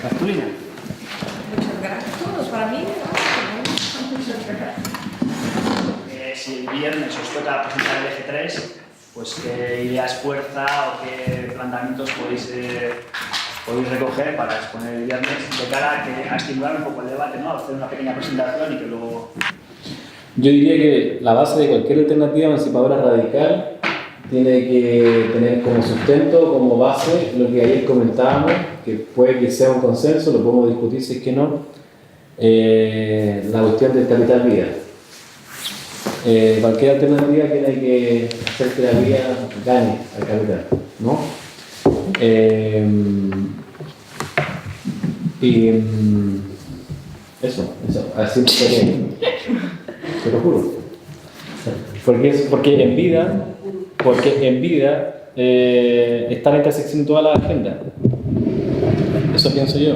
Cartulina. Muchas gracias a todos. Para mí, muchas gracias. Si el viernes os toca presentar el eje 3, pues qué ideas fuerza o qué planteamientos podéis recoger para exponer el viernes de cara a estimular un poco el debate, ¿no? Hacer una pequeña presentación y que luego... Yo diría que la base de cualquier alternativa emancipadora radical tiene que tener como sustento, como base, lo que ayer comentábamos, que puede que sea un consenso, lo podemos discutir si es que no, la cuestión del capital vida. Cualquier alternativa tiene que hacer que la vida gane al capital, ¿no? Eso, así te lo juro. Porque en vida está la intersección de toda la agenda. Eso pienso yo.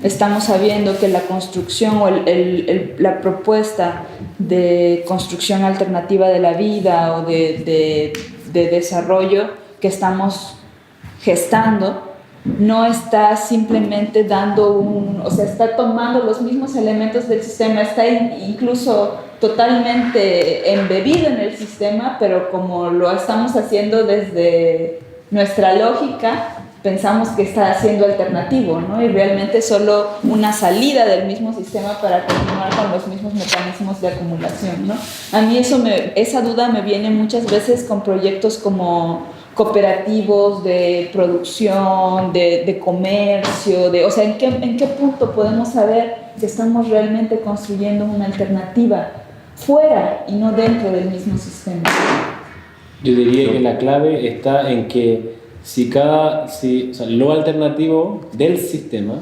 Estamos sabiendo que la construcción o la propuesta de construcción alternativa de la vida o de desarrollo que estamos gestando no está simplemente está tomando los mismos elementos del sistema, está incluso totalmente embebido en el sistema, pero como lo estamos haciendo desde nuestra lógica, pensamos que está siendo alternativo, ¿no? Y realmente es solo una salida del mismo sistema para continuar con los mismos mecanismos de acumulación, ¿no? A mí esa duda me viene muchas veces con proyectos como cooperativos de producción, de comercio, o sea, ¿en qué punto podemos saber que estamos realmente construyendo una alternativa fuera y no dentro del mismo sistema? Yo diría que la clave está en que lo alternativo del sistema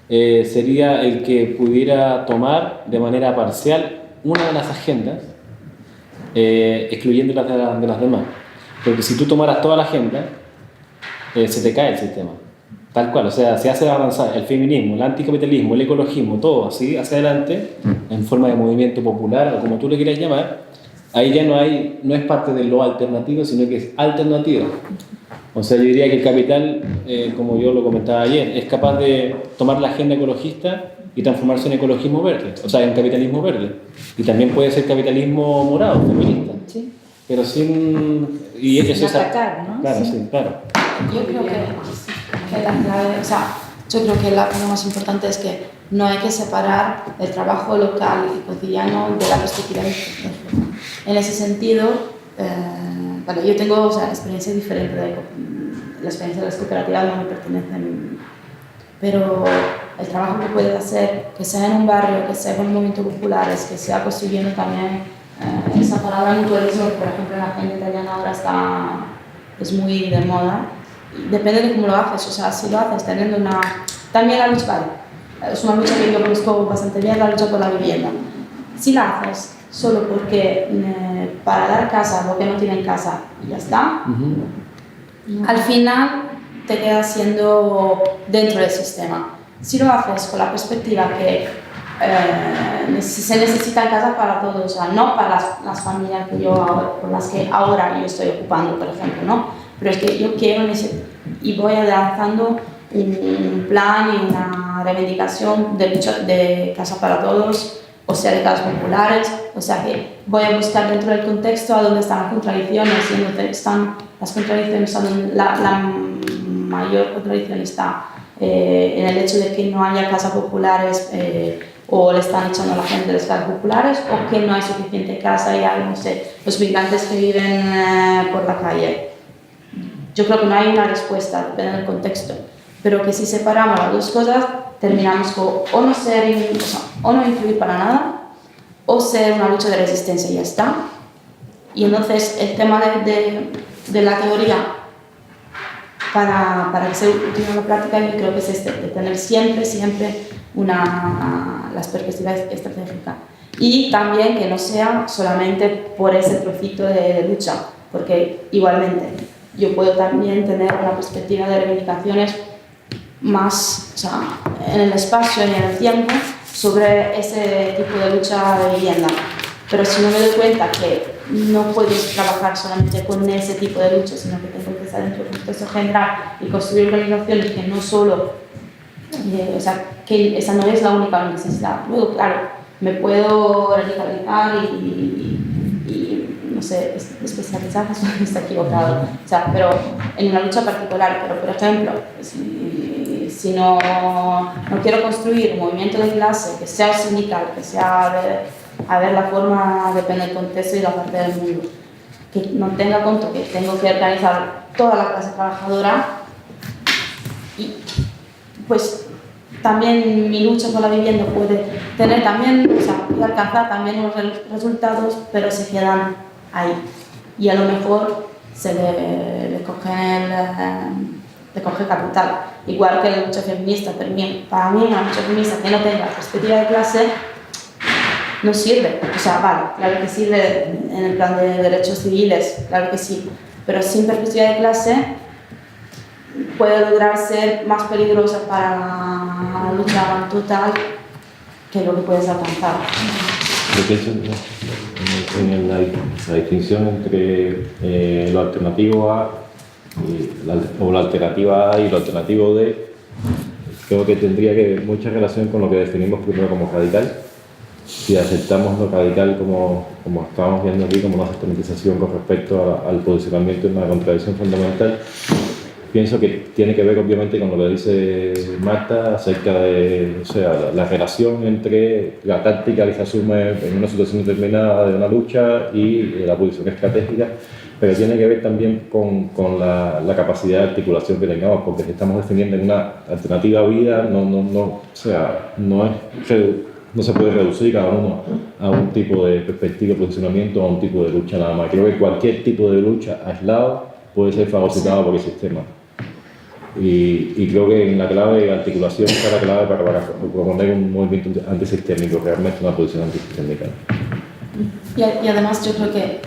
sería el que pudiera tomar de manera parcial una de las agendas, excluyendo las de las demás. Porque si tú tomaras toda la agenda, se te cae el sistema, tal cual. O sea, se hace avanzar el feminismo, el anticapitalismo, el ecologismo, todo así hacia adelante, en forma de movimiento popular o como tú le quieras llamar. Ahí ya no es parte de lo alternativo, sino que es alternativo. O sea, yo diría que el capital, como yo lo comentaba ayer, es capaz de tomar la agenda ecologista y transformarse en ecologismo verde, o sea, en capitalismo verde. Y también puede ser capitalismo morado, feminista. Sí. Pero sin atacar, ¿no? Claro, sí, claro. Yo creo que la clave, yo creo que la cosa más importante es que no hay que separar el trabajo local y cotidiano de la perspectiva de en ese sentido, yo tengo experiencia diferente la experiencia de las cooperativas no me pertenece a mí, pero el trabajo que puedes hacer, que sea en un barrio, que sea con movimientos populares, que sea construyendo también esa palabra mutualismo, por ejemplo, en la agenda italiana ahora es muy de moda. Depende de cómo lo haces, o sea, si lo haces teniendo también la lucha, es una lucha que yo conozco bastante bien, la lucha por la vivienda. Si la haces solo porque para dar casa a lo que no tienen casa y ya está, al final te quedas siendo dentro del sistema. Si lo haces con la perspectiva que se necesita casa para todos, o sea, no para las familias con las que ahora yo estoy ocupando, por ejemplo, ¿no? Pero es que yo quiero y voy adelantando un plan y una reivindicación de casa para todos, o sea, de casas populares, o sea, que voy a buscar dentro del contexto a dónde están las contradicciones, y donde están las contradicciones, la mayor contradicción está en el hecho de que no haya casas populares o le están echando a la gente de las casas populares, o que no hay suficiente casa y hay, no sé, los migrantes que viven por la calle. Yo creo que no hay una respuesta, depende del contexto, pero que si separamos las dos cosas, terminamos con o no influir para nada, o ser una lucha de resistencia y ya está. Y entonces el tema de la teoría para que se utilice en la práctica, yo creo que es de tener siempre las perspectivas estratégicas. Y también que no sea solamente por ese trocito de lucha, porque igualmente yo puedo también tener una perspectiva de reivindicaciones más en el espacio y en el tiempo sobre ese tipo de lucha de vivienda. Pero si no me doy cuenta que no puedes trabajar solamente con ese tipo de lucha, sino que tengo que estar dentro del contexto general y construir organizaciones que no solo O sea, que esa no es la única necesidad. Luego, claro, me puedo radicalizar y no sé, especializar, está equivocado. O sea, pero en una lucha particular. Pero, por ejemplo, si no quiero construir un movimiento de clase que sea sindical, que sea a ver la forma, depende del contexto y la parte del mundo, que no tenga cuenta que tengo que organizar toda la clase trabajadora y pues también mi lucha por la vivienda puede tener también, o sea, puede alcanzar también unos resultados, pero se quedan ahí y a lo mejor se le coge capital. Igual que la lucha feminista, para mí una lucha feminista que no tenga perspectiva de clase no sirve. O sea, vale, claro que sirve en el plan de derechos civiles, claro que sí, pero sin perspectiva de clase puede lograr ser más peligrosa para la lucha total que lo que puedes alcanzar. Lo que he hecho en la distinción entre lo alternativo A o la alternativa A y lo alternativo D, creo que tendría que ver mucha relación con lo que definimos primero como radical. Si aceptamos lo radical como estábamos viendo aquí, como una sistematización con respecto al posicionamiento en una contradicción fundamental, pienso que tiene que ver obviamente con lo que dice Marta acerca de, o sea, la relación entre la táctica que se asume en una situación determinada de una lucha y la posición estratégica, pero tiene que ver también con la capacidad de articulación que tengamos, porque si estamos definiendo en una alternativa vida, o sea, no se puede reducir cada uno a un tipo de perspectiva de posicionamiento, a un tipo de lucha nada más. Creo que cualquier tipo de lucha aislado puede ser fagocitado por el sistema. Y creo que en la clave de articulación está la clave para proponer un movimiento antisistémico, realmente una posición antisistémica. Y además yo creo que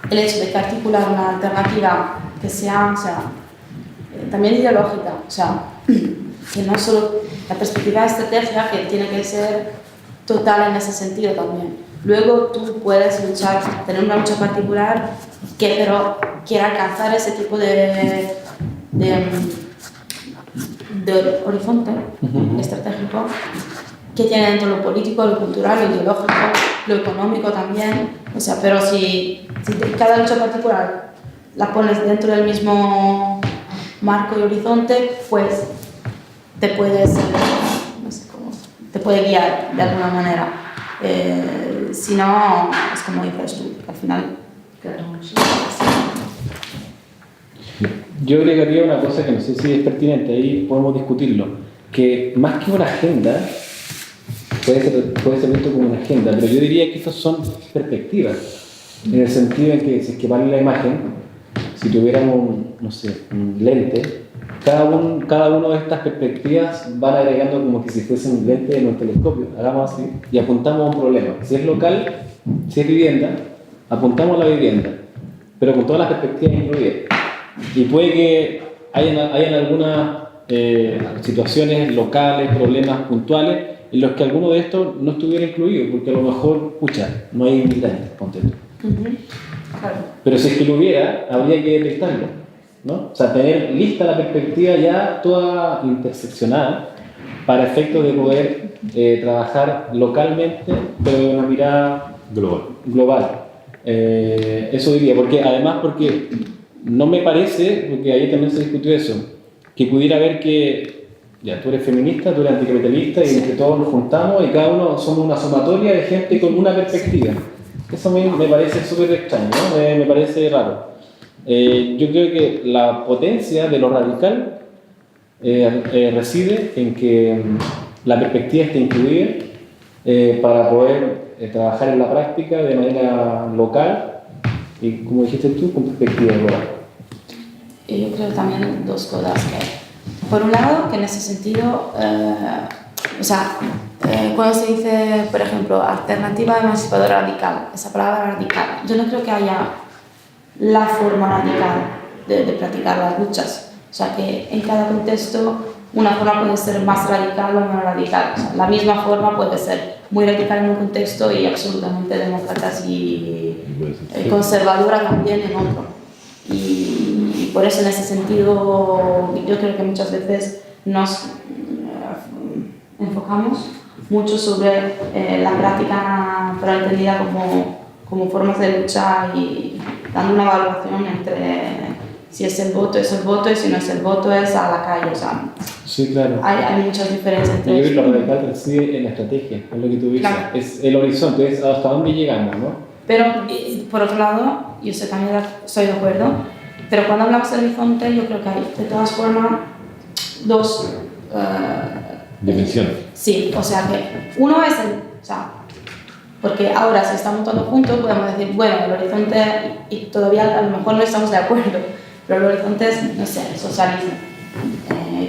el hecho de que articular una alternativa que sea, o sea, también ideológica, o sea, que no solo la perspectiva de estrategia, que tiene que ser total en ese sentido también. Luego tú puedes luchar, tener una lucha particular que pero quiera alcanzar ese tipo de horizonte estratégico que tiene dentro lo político, lo cultural, lo ideológico, lo económico también. O sea, pero si cada lucha particular la pones dentro del mismo marco y horizonte, pues te puedes, no sé cómo, te puede guiar de alguna manera. Si no, es como dices tú, al final. Yo agregaría una cosa que no sé si es pertinente, ahí podemos discutirlo, que más que una agenda, puede ser visto como una agenda, pero yo diría que estas son perspectivas, en el sentido en que si es que vale la imagen, si tuviéramos un lente, cada una de estas perspectivas van agregando como que si fuese un lente en un telescopio, hagamos así, y apuntamos a un problema. Si es local, si es vivienda, apuntamos a la vivienda, pero con todas las perspectivas incluidas. Y puede que hayan algunas situaciones locales, problemas puntuales, en los que alguno de estos no estuviera incluido, porque a lo mejor, no hay inmigrantes, ponte tú. Claro. Pero si es que lo hubiera, habría que detectarlo, ¿no? O sea, tener lista la perspectiva ya toda interseccionada para efectos de poder trabajar localmente, pero de una mirada global. Eso diría, porque no me parece, porque ahí también se discutió eso, que pudiera haber que, ya tú eres feminista, tú eres anticapitalista y entre todos nos juntamos y cada uno somos una sumatoria de gente con una perspectiva. Eso me parece súper extraño, ¿no? Me parece raro. Yo creo que la potencia de lo radical reside en que la perspectiva esté incluida para poder trabajar en la práctica de manera local y, como dijiste tú, con perspectiva global. Yo creo también dos cosas. Que, por un lado, que en ese sentido, cuando se dice, por ejemplo, alternativa emancipadora radical, esa palabra radical, yo no creo que haya la forma radical de practicar las luchas. O sea, que en cada contexto una forma puede ser más radical o menos radical. O sea, la misma forma puede ser muy radical en un contexto y absolutamente demócrata y conservadora también en otro. Y por eso en ese sentido yo creo que muchas veces enfocamos mucho sobre la práctica, pero entendida como formas de lucha y dando una evaluación entre si es el voto y si no es el voto es a la calle. O sea, Sí, claro. hay muchas diferencias Yo entre creo que eso. lo radical reside en la estrategia, es lo que tú dices. Claro. Es el horizonte, es hasta dónde llegamos, ¿no? Pero por otro lado, yo también estoy de acuerdo, pero cuando hablamos de horizonte yo creo que hay de todas formas dos Dimensiones. sí, o sea que uno es o sea, porque ahora si estamos todos juntos podemos decir, bueno, el horizonte, y todavía a lo mejor no estamos de acuerdo, pero el horizonte es, no sé, el socialismo,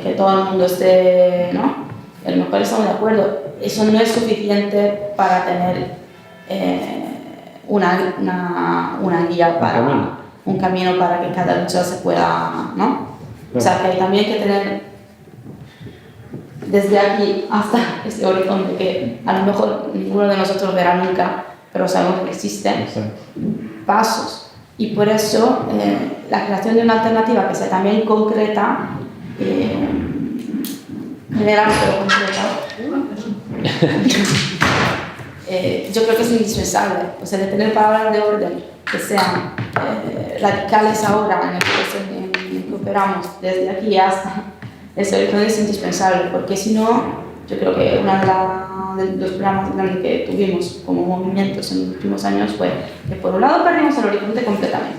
que todo el mundo esté, ¿no? A lo mejor estamos de acuerdo, eso no es suficiente para tener una guía para un camino para que cada lucha se pueda, ¿no? O sea que también hay que tener desde aquí hasta ese horizonte que a lo mejor ninguno de nosotros verá nunca, pero sabemos que existen pasos. Y por eso la creación de una alternativa que sea también concreta, general pero concreta, yo creo que es indispensable. O sea, de tener palabras de orden que sean radicales ahora en el proceso en que operamos desde aquí hasta ese horizonte es indispensable, porque si no, yo creo que uno de los problemas grandes que tuvimos como movimientos en los últimos años fue que por un lado perdimos el horizonte completamente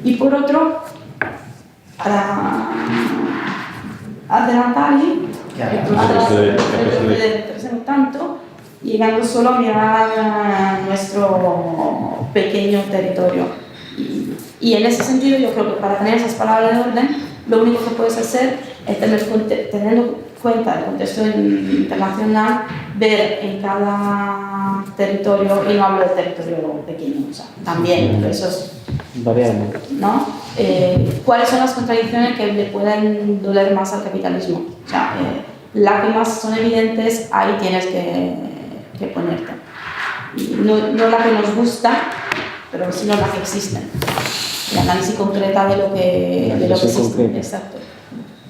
y por otro, para adelantar y retroceder tanto, llegando solo a mirar nuestro pequeño territorio. Y en ese sentido yo creo que para tener esas palabras de orden, lo único que puedes hacer es teniendo en cuenta el contexto internacional, ver en cada territorio, y no hablo de territorio pequeño, o sea, también, eso es Variable. ¿no? ¿Cuáles son las contradicciones que le pueden doler más al capitalismo? O sea, las que más son evidentes, ahí tienes que ponerte. Y no la que nos gusta, pero sino las que existen. El análisis concreta de lo que existe. Concreta. Exacto.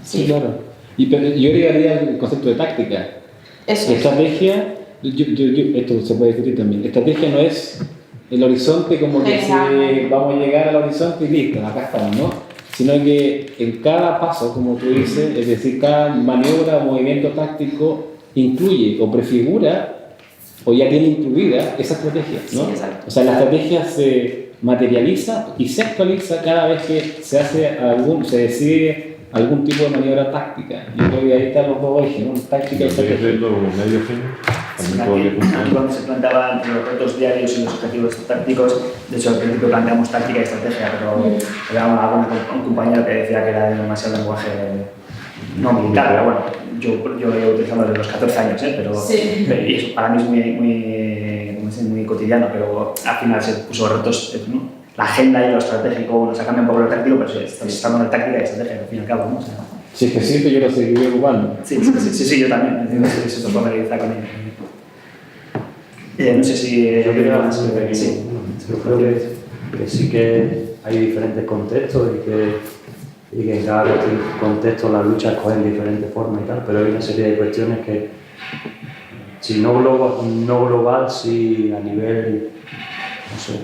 Sí, claro. Pero yo agregaría el concepto de táctica. Eso. Estrategia, esto se puede discutir también. Estrategia no es el horizonte como que vamos a llegar al horizonte y listo, acá estamos, ¿no? Sino que en cada paso, como tú dices, es decir, cada maniobra o movimiento táctico incluye o prefigura o ya tiene incluida esa estrategia, ¿no? Sí, exacto. O sea, la estrategia se materializa y se actualiza cada vez que se decide algún tipo de maniobra táctica. Yo creo que ahí están los dos ejes, ¿no? Táctica y estrategia. Los medios finos también podría Aquí funcionar. cuando se planteaba entre los retos diarios y los objetivos tácticos, de hecho al principio planteamos táctica y estrategia, pero había alguna compañera que decía que era demasiado lenguaje no militar, pero bueno, yo lo he utilizado desde los 14 años, pero Sí. y eso para mí es muy cotidiano, pero al final se puso retos, ¿no? La agenda y lo estratégico nos ha cambiado un poco lo táctico, pero sí, estamos en táctica y estrategia al fin y al cabo, ¿no? O sea, Si es que siempre yo lo seguiré ocupando. sí, yo también, eso se familiarizar con ello. No sé si Yo quería más. hacer un pequeño. Sí. Yo creo que sí que hay diferentes contextos y que en cada contexto las luchas cogen diferentes formas y tal, pero hay una serie de cuestiones que, si no global, sí a nivel, no sé,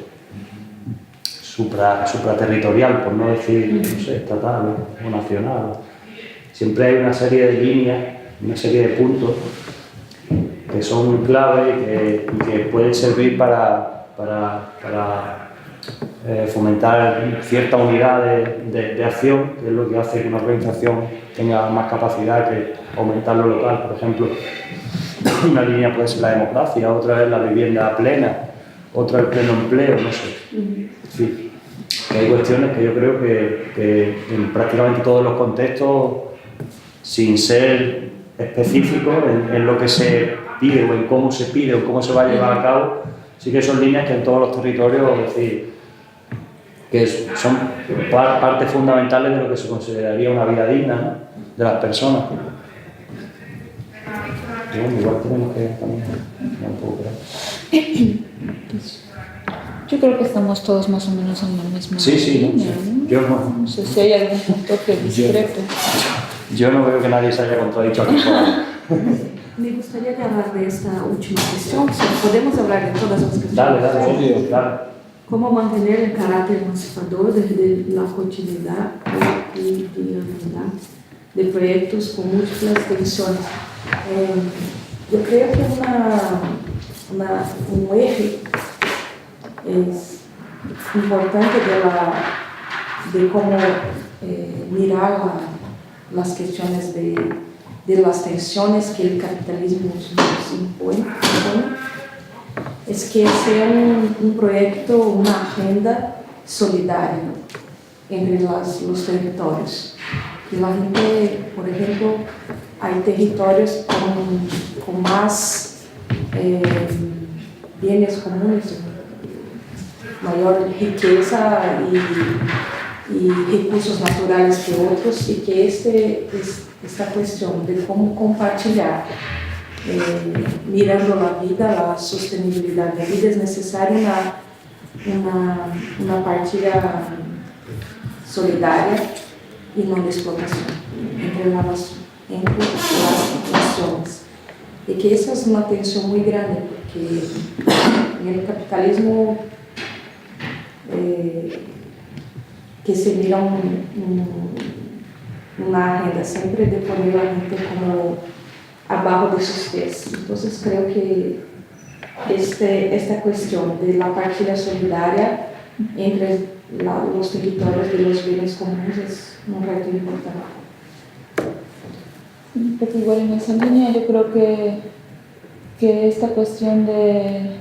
supraterritorial, por no decir, no sé, estatal o nacional. Siempre hay una serie de líneas, una serie de puntos que son muy clave y que pueden servir para fomentar cierta unidad de acción, que es lo que hace que una organización tenga más capacidad que aumentar lo local. Por ejemplo, una línea puede ser la democracia, otra es la vivienda plena, otra el pleno empleo, no sé. En fin, que hay cuestiones que yo creo que en prácticamente todos los contextos, sin ser específicos en lo que se pide o en cómo se pide o cómo se va a llevar a cabo, sí que son líneas que en todos los territorios, es decir, que son partes fundamentales de lo que se consideraría una vida digna, ¿no?, de las personas. Y bueno, igual tenemos que también un poco Yo creo que estamos todos más o menos en la misma Sí, línea, ¿no? ¿no? Yo no. No sé si hay algún punto que discrepe. Yo no veo que nadie se haya contradicho aquí por ahí. Me gustaría hablar de esta última cuestión. Podemos hablar de todas las cuestiones. Dale, Obvio. dale. ¿Cómo mantener el carácter emancipador desde la continuidad y dinamidad de proyectos con múltiples dimensiones? Yo creo que un eje es importante de cómo mirar las cuestiones de las tensiones que el capitalismo nos impone, es que sea un proyecto, una agenda solidaria entre los territorios. Y la gente, por ejemplo, hay territorios con más bienes comunes, mayor riqueza y recursos naturales que otros, y que esta cuestión de cómo compartillar, mirando la vida, la sostenibilidad de la vida, es necesaria una partida solidaria y no de explotación entre las naciones. Y que esa es una tensión muy grande, porque en el capitalismo que se mira una agenda siempre de poner a la gente como abajo de sus pies. Entonces creo que esta cuestión de la partida solidaria entre los territorios de los bienes comunes es un reto importante. Porque igual en esa línea yo creo que esta cuestión de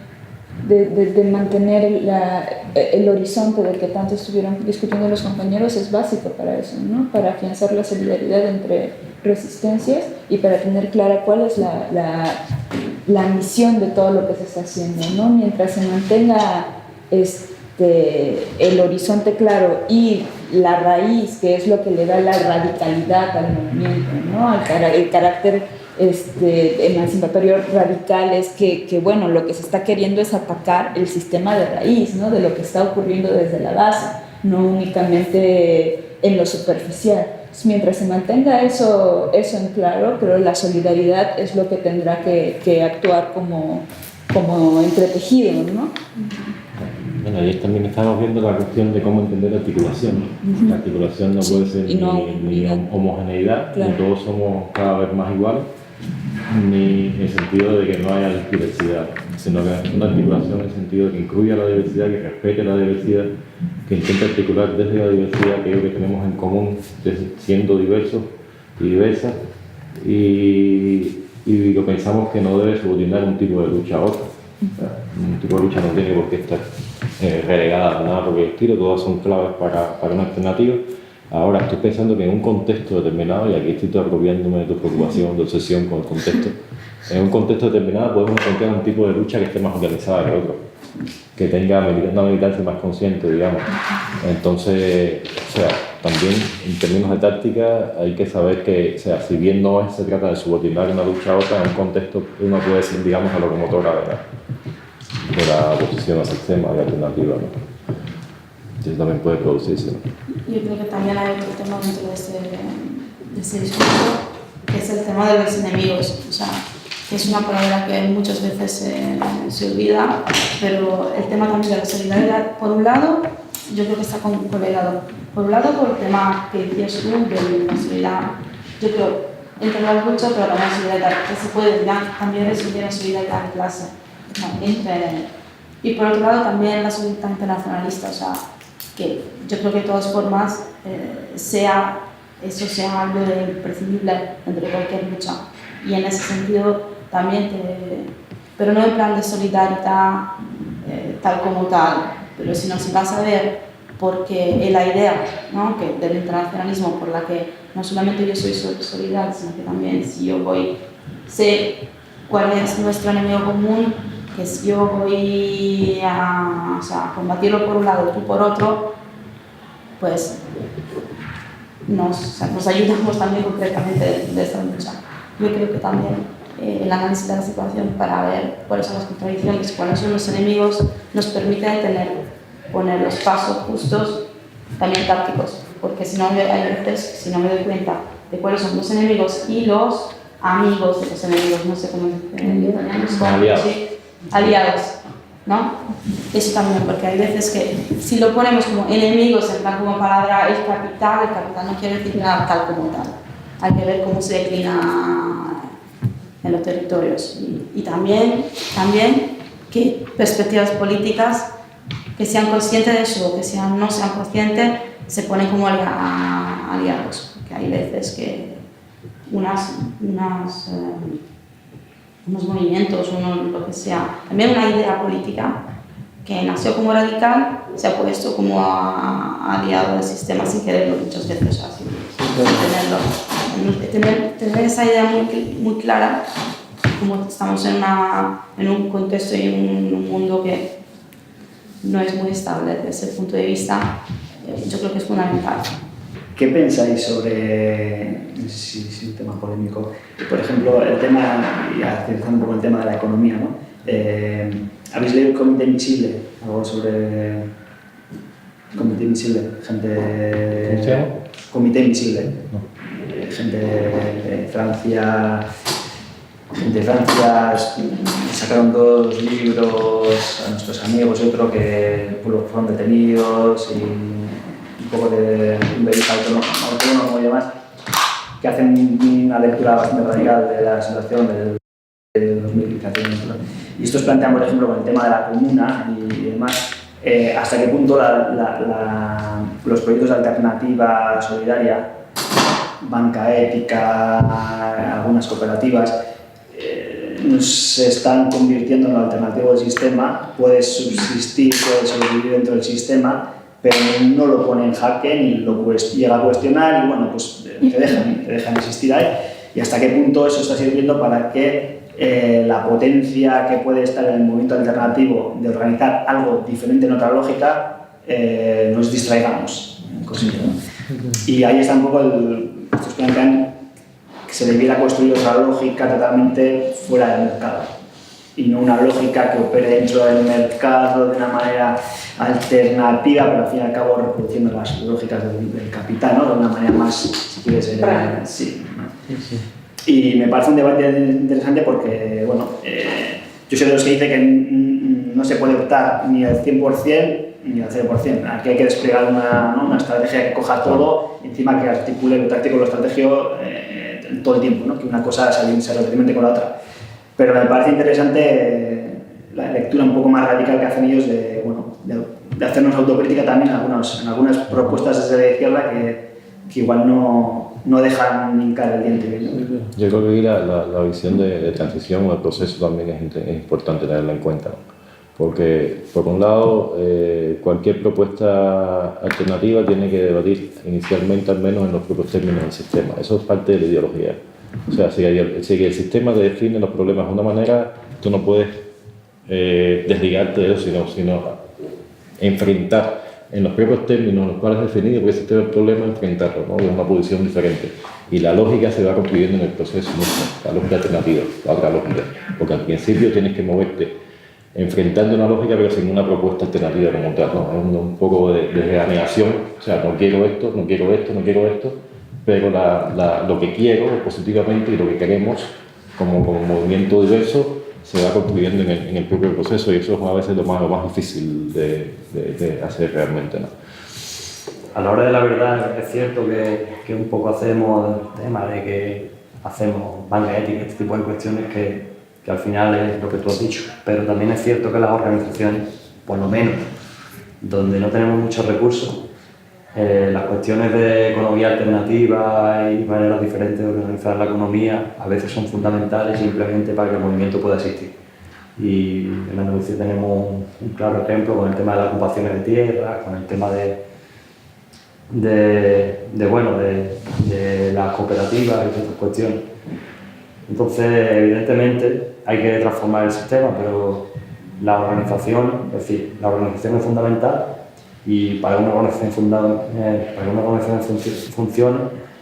mantener el horizonte del que tanto estuvieron discutiendo los compañeros es básico para eso, ¿no? Para afianzar la solidaridad entre resistencias y para tener clara cuál es la misión de todo lo que se está haciendo, ¿no? Mientras se mantenga el horizonte claro y la raíz, que es lo que le da la radicalidad al movimiento, ¿no? El carácter emancipatorio radical es que bueno, lo que se está queriendo es atacar el sistema de raíz, ¿no? De lo que está ocurriendo desde la base, no únicamente en lo superficial. Entonces, mientras se mantenga eso en claro, creo que la solidaridad es lo que tendrá que actuar como entretejido, ¿no? Bueno, ayer también estábamos viendo la cuestión de cómo entender la articulación. La articulación no puede ser ni homogeneidad, claro. Ni todos somos cada vez más iguales, ni en el sentido de que no haya diversidad, sino que es una articulación en el sentido de que incluya la diversidad, que respete la diversidad, que intente articular desde la diversidad aquello que tenemos en común, siendo diversos y diversas, y lo pensamos que no debe subordinar un tipo de lucha a otro. Un tipo de lucha no tiene por qué estar relegada a nada por el estilo, todas son claves para una alternativa. Ahora estoy pensando que en un contexto determinado, y aquí estoy apropiándome de tu preocupación, de obsesión con el contexto, en un contexto determinado podemos encontrar un tipo de lucha que esté más organizada que otro, que tenga una militancia más consciente, digamos. Entonces, o sea, también en términos de táctica hay que saber que, o sea, si bien no se trata de subordinar una lucha a otra, en un contexto uno puede ser, digamos, la locomotora de la oposición al sistema, de la alternativa, ¿no? Entonces también puede producirse, ¿no? Yo creo que también hay otro tema dentro de ese discurso, que es el tema de los enemigos. O sea, que es una palabra que muchas veces se olvida, pero el tema también de la solidaridad, por un lado, yo creo que está colegado. Por un lado, por el tema que decías tú de la solidaridad, yo creo, entre las luchas, pero también la solidaridad, que se puede también resumir la solidaridad en clase, ¿no? Y por otro lado, también la solidaridad internacionalista, o sea, que yo creo que de todas formas eso sea algo de imprescindible entre cualquier lucha. Y en ese sentido también, pero no en plan de solidaridad tal como tal, pero sino si vas a ver, porque la idea, ¿no? Que del internacionalismo, por la que no solamente yo soy solidario, sino que también si yo sé cuál es nuestro enemigo común, que si yo voy a combatirlo por un lado, tú por otro, pues nos ayudamos también concretamente de esta lucha. Yo creo que también el análisis de la situación para ver cuáles son las contradicciones, cuáles son los enemigos, nos permite poner los pasos justos, también tácticos, porque si no hay veces, si no me doy cuenta de cuáles son los enemigos y los amigos de los enemigos, no sé cómo en italiano, Aliados. sí, aliados, ¿no? Eso también, porque hay veces que si lo ponemos como enemigos, en plan como palabra el capital no quiere decir nada tal como tal. Hay que ver cómo se declina en los territorios. Y también que perspectivas políticas que sean conscientes de eso, o que no sean conscientes, se ponen como aliados. Porque hay veces que unos movimientos, lo que sea, también una idea política que nació como radical, se ha puesto como aliado del sistema sin quererlo muchas veces. Así, tener esa idea muy clara, como estamos en un contexto y un mundo que no es muy estable desde ese punto de vista, yo creo que es fundamental. ¿Qué pensáis sobre, no sé si es un tema polémico, por ejemplo, el tema, y aterrizando un poco el tema de la economía, ¿no? ¿Habéis leído el Comité Invisible? Algo sobre el Comité Invisible, gente... ¿Cómo se llama? Comité Invisible. No. Gente de Francia, sacaron 2 libros a nuestros amigos y otro que fueron detenidos y un poco de un periodista autónomo, como demás, que hacen una lectura bastante radical de la situación del 2015. Y estos plantean, por ejemplo, con el tema de la comuna y demás, hasta qué punto los proyectos de alternativa solidaria, banca ética, algunas cooperativas, se están convirtiendo en lo alternativo del sistema, puedes subsistir, puedes sobrevivir dentro del sistema, pero no lo pone en jaque ni lo llega a cuestionar y bueno, pues te dejan existir ahí. Y hasta qué punto eso está sirviendo para que la potencia que puede estar en el movimiento alternativo de organizar algo diferente en otra lógica, nos distraigamos. Y ahí está un poco estos plantean que se debiera construir otra lógica totalmente fuera del mercado y no una lógica que opere dentro del mercado de una manera alternativa, pero al fin y al cabo reproduciendo las lógicas del capital, ¿no? De una manera más, si quieres, sí. Y me parece un debate interesante porque, bueno, yo soy de los que dice que no se puede optar ni al 100% ni al 0%. Aquí hay que desplegar una estrategia que coja todo, encima que articule lo táctico y lo estratégico todo el tiempo, ¿no? Que una cosa se retroalimente con la otra. Pero me parece interesante la lectura un poco más radical que hacen ellos de hacernos autocrítica también en algunas propuestas desde la izquierda que igual no dejan hincar el diente, ¿no? Yo creo que aquí la visión de transición o el proceso también es importante tenerla en cuenta, ¿no? Porque, por un lado, cualquier propuesta alternativa tiene que debatir inicialmente, al menos en los propios términos del sistema. Eso es parte de la ideología. O sea, si el sistema te define los problemas de una manera, tú no puedes desligarte de eso, sino enfrentar en los propios términos en los cuales has definido que existe el problema, enfrentarlo, ¿no? De una posición diferente. Y la lógica se va construyendo en el proceso mismo, la lógica alternativa, la otra lógica. Porque al principio tienes que moverte enfrentando una lógica pero sin una propuesta alternativa como tal, ¿no? Es un poco de reanegación, o sea, no quiero esto, pero lo que quiero positivamente y lo que queremos como movimiento diverso se va construyendo en el propio proceso y eso es a veces lo más difícil de hacer realmente, ¿no? A la hora de la verdad es cierto que un poco hacemos el tema de que hacemos banca ética, este tipo de cuestiones que al final es lo que tú has dicho, pero también es cierto que las organizaciones, por lo menos, donde no tenemos muchos recursos, las cuestiones de economía alternativa y maneras diferentes de organizar la economía a veces son fundamentales simplemente para que el movimiento pueda existir. Y en Andalucía tenemos un claro ejemplo con el tema de las ocupaciones de tierra, con el tema de las cooperativas y otras cuestiones. Entonces, evidentemente, hay que transformar el sistema, pero la organización es fundamental y para que una organización funcione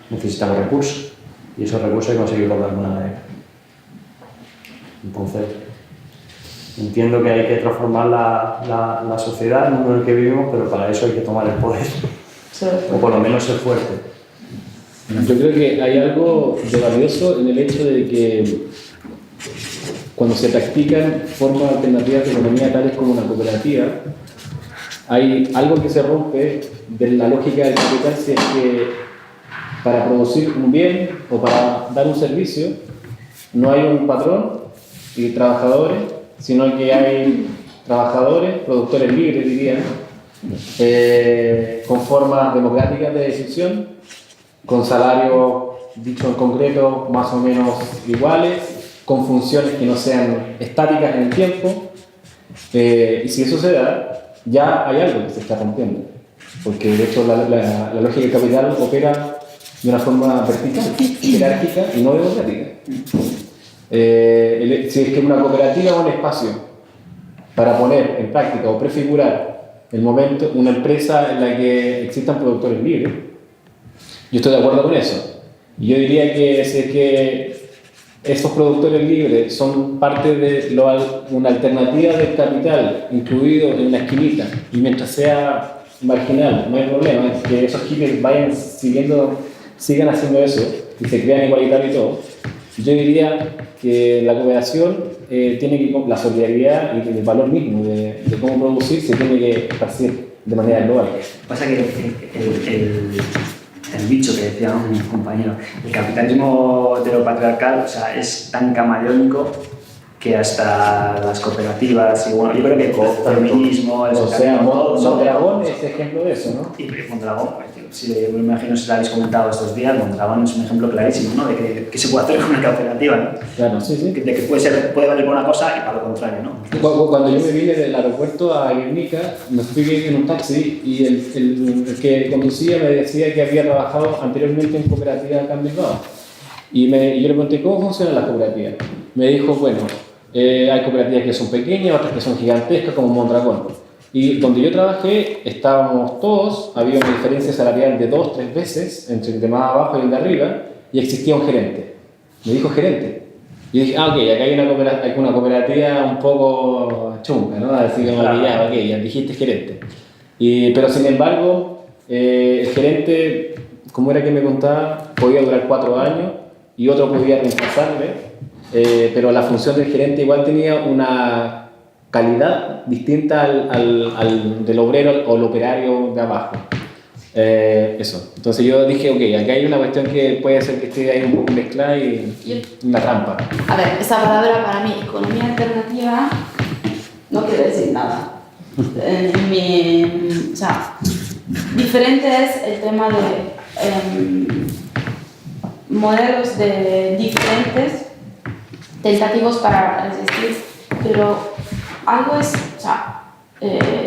necesitamos recursos y esos recursos hay que conseguirlos de alguna manera. Entonces, entiendo que hay que transformar la sociedad, el mundo en el que vivimos, pero para eso hay que tomar el poder, o por lo menos ser fuerte. Yo creo que hay algo de valioso en el hecho de que cuando se practican formas alternativas de economía tales como una cooperativa, hay algo que se rompe de la lógica del capital si es que para producir un bien o para dar un servicio no hay un patrón y trabajadores, sino que hay trabajadores, productores libres dirían, con formas democráticas de decisión, con salarios, dicho en concreto, más o menos iguales, con funciones que no sean estáticas en el tiempo, y si eso se da, ya hay algo que se está rompiendo, porque de hecho la lógica del capital opera de una forma vertical, jerárquica y no democrática. Si es que una cooperativa o un espacio para poner en práctica o prefigurar el momento, una empresa en la que existan productores libres, yo estoy de acuerdo con eso. Y yo diría que si es que esos productores libres son parte de una alternativa del capital incluido en una esquinita, y mientras sea marginal, no hay problema, es que esos hippies sigan haciendo eso y se crean igualitarios y todo. Yo diría que la cooperación tiene que, la solidaridad y el valor mismo de cómo producir se tiene que esparcir de manera global. Pasa que el dicho que decía un compañero, el capitalismo de lo patriarcal, o sea, es tan camaleónico que hasta las cooperativas, y bueno, yo creo que el feminismo, el socialismo, Mondragón es ejemplo de eso, ¿no? Y Mondragón, me imagino si lo habéis comentado estos días, Mondragón es un ejemplo clarísimo, ¿no? De que se puede hacer con una cooperativa, ¿no? Claro, sí, sí. De que puede valer por una cosa y para lo contrario, ¿no? Cuando yo me vine del aeropuerto a Guernica, me fui en un taxi y el que conducía me decía que había trabajado anteriormente en cooperativas acá en Bilbao. Y yo le pregunté, ¿cómo funcionan las cooperativas? Me dijo, bueno, hay cooperativas que son pequeñas, otras que son gigantescas, como Mondragón. Y donde yo trabajé, estábamos todos, había una diferencia salarial de 2-3 veces entre el de más abajo y el de arriba, y existía un gerente. Me dijo gerente. Y dije, ok, acá hay una cooperativa un poco chunga, ¿no? Así como que ya dijiste gerente. Pero sin embargo, el gerente, como era que me contaba, podía durar 4 años y otro podía reemplazarle. Pero la función del gerente igual tenía una calidad distinta al del obrero o el operario de abajo. Eso. Entonces yo dije, ok, acá hay una cuestión que puede ser que esté ahí un poco mezclada y una trampa. A ver, esa palabra para mí, economía alternativa, no quiere decir nada. O sea, diferente es el tema de modelos de diferentes tentativos para resistir, pero algo es, o sea,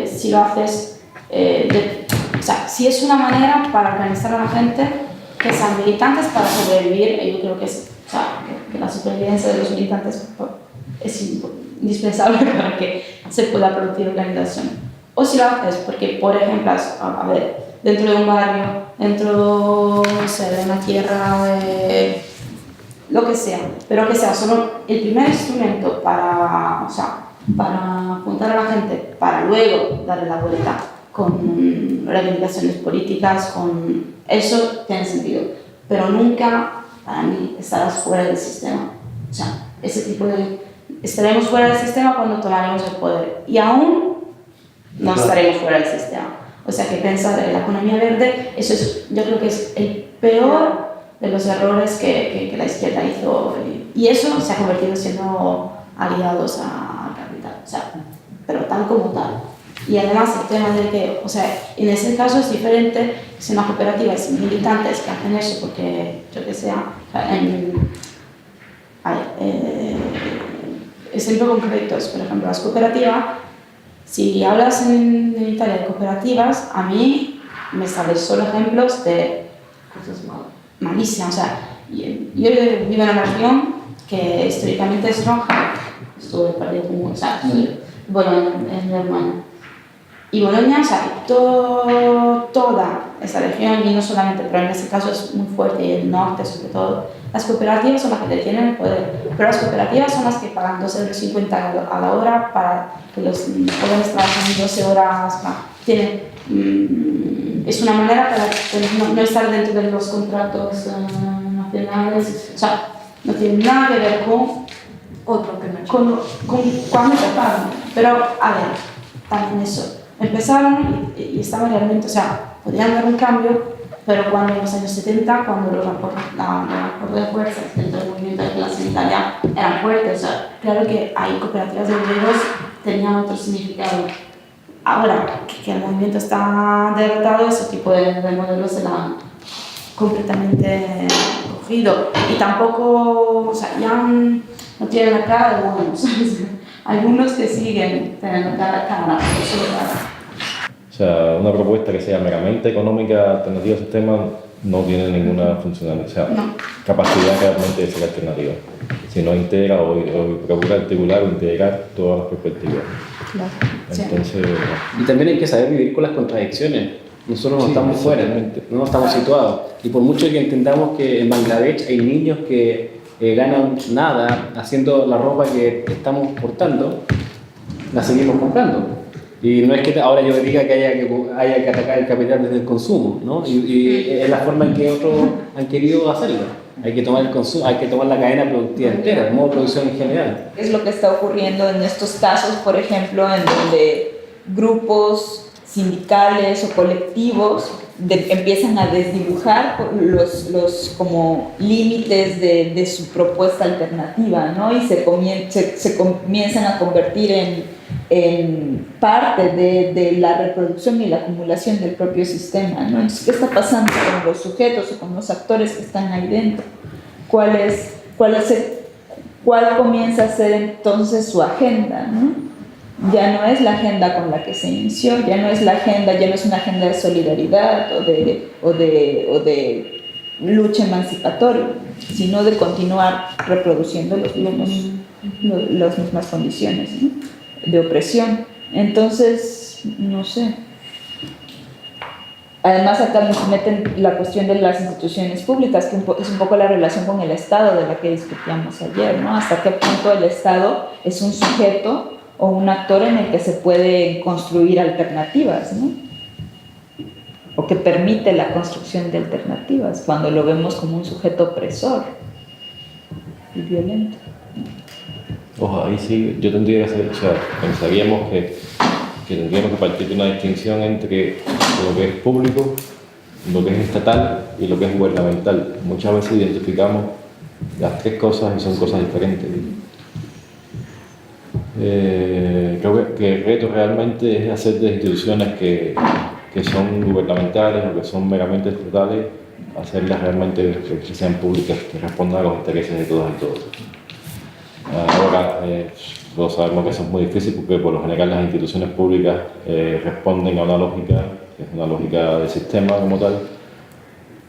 si lo haces, o sea, si es una manera para organizar a la gente que sean militantes para sobrevivir, yo creo que es, o sea, que la supervivencia de los militantes es indispensable para que se pueda producir organización. O si lo haces porque, por ejemplo, a ver, dentro de un barrio, dentro, no sé, de una tierra, lo que sea, pero que sea solo el primer instrumento para, o sea, para juntar a la gente, para luego darle la vuelta con reivindicaciones políticas, con eso tiene sentido, pero nunca para mí estarás fuera del sistema. O sea, ese tipo de... estaremos fuera del sistema cuando tomaremos el poder y aún no estaremos fuera del sistema. O sea, que pensar en la economía verde, eso es, yo creo que es el peor de los errores que la izquierda hizo, y eso se ha convertido siendo aliados al capital, o sea, pero tal como tal. Y además el tema de que, o sea, en ese caso es diferente si una cooperativa es militantes que hacen eso porque, yo que sea, ejemplos concretos, por ejemplo, las cooperativas, si hablas en Italia de cooperativas, a mí me salen solo ejemplos de cosas malísimas. O sea, yo vivo en una región que históricamente es roja, estuve perdido como, o sea, Bolonia es mi hermana. Y Bolonia, o sea, toda esa región, y no solamente, pero en este caso es muy fuerte, y el norte sobre todo, las cooperativas son las que tienen el poder, pero las cooperativas son las que pagan 2,50 € a la hora para que los jóvenes trabajen 12 horas, tienen es una manera para no estar dentro de los contratos nacionales, o sea, no tiene nada que ver con cuándo se pagan. Pero, a ver, también eso, empezaron y estaban realmente, o sea, podían haber un cambio, pero cuando en los años 70, cuando los acuerdos de fuerzas dentro del movimiento de clase en Italia eran fuertes, o sea, claro que hay cooperativas de obreros tenían otro significado. Ahora que el movimiento está derrotado, ese tipo de modelos se la han completamente cogido. Y tampoco, o sea, ya no tienen la cara de buenos. Algunos que siguen teniendo cara. O sea, una propuesta que sea meramente económica, alternativa al sistema, no tiene ninguna funcionalidad, o sea, capacidad realmente de ser alternativa, sino integra o procura articular o integrar todas las perspectivas. Claro. Entonces, Y también hay que saber vivir con las contradicciones. Nosotros no estamos fuera, no estamos situados. Y por mucho que entendamos que en Bangladesh hay niños que ganan nada haciendo la ropa que estamos portando, la seguimos comprando. Y no es que ahora yo diga que haya que atacar el capital desde el consumo, ¿no? Y es la forma en que otros han querido hacerlo. Hay que tomar el consumo, hay que tomar la cadena productiva entera, el modo de producción en general. Es lo que está ocurriendo en estos casos, por ejemplo, en donde grupos sindicales o colectivos empiezan a desdibujar los como límites de su propuesta alternativa, ¿no? Y se comienzan a convertir en parte de la reproducción y la acumulación del propio sistema, ¿no? Entonces, ¿qué está pasando con los sujetos o con los actores que están ahí dentro? ¿Cuál comienza a ser entonces su agenda, ¿no? Ya no es la agenda con la que se inició, ya no es una agenda de solidaridad o de lucha emancipatoria, sino de continuar reproduciendo las mismas condiciones, ¿no? De opresión. Entonces, no sé. Además, acá nos meten la cuestión de las instituciones públicas, que es un poco la relación con el Estado de la que discutíamos ayer, ¿no? Hasta qué punto el Estado es un sujeto o un actor en el que se pueden construir alternativas, ¿no? O que permite la construcción de alternativas, cuando lo vemos como un sujeto opresor y violento. ojo, ahí sí, yo tendría que hacer, o sea, pensaríamos que tendríamos que partir de una distinción entre lo que es público, lo que es estatal y lo que es gubernamental. Muchas veces identificamos las tres cosas y son cosas diferentes. Creo que el reto realmente es hacer de instituciones que son gubernamentales o que son meramente estatales, hacerlas realmente que sean públicas, que respondan a los intereses de todas y todos. Ahora, todos sabemos que eso es muy difícil porque por lo general las instituciones públicas responden a una lógica, que es una lógica de sistema como tal,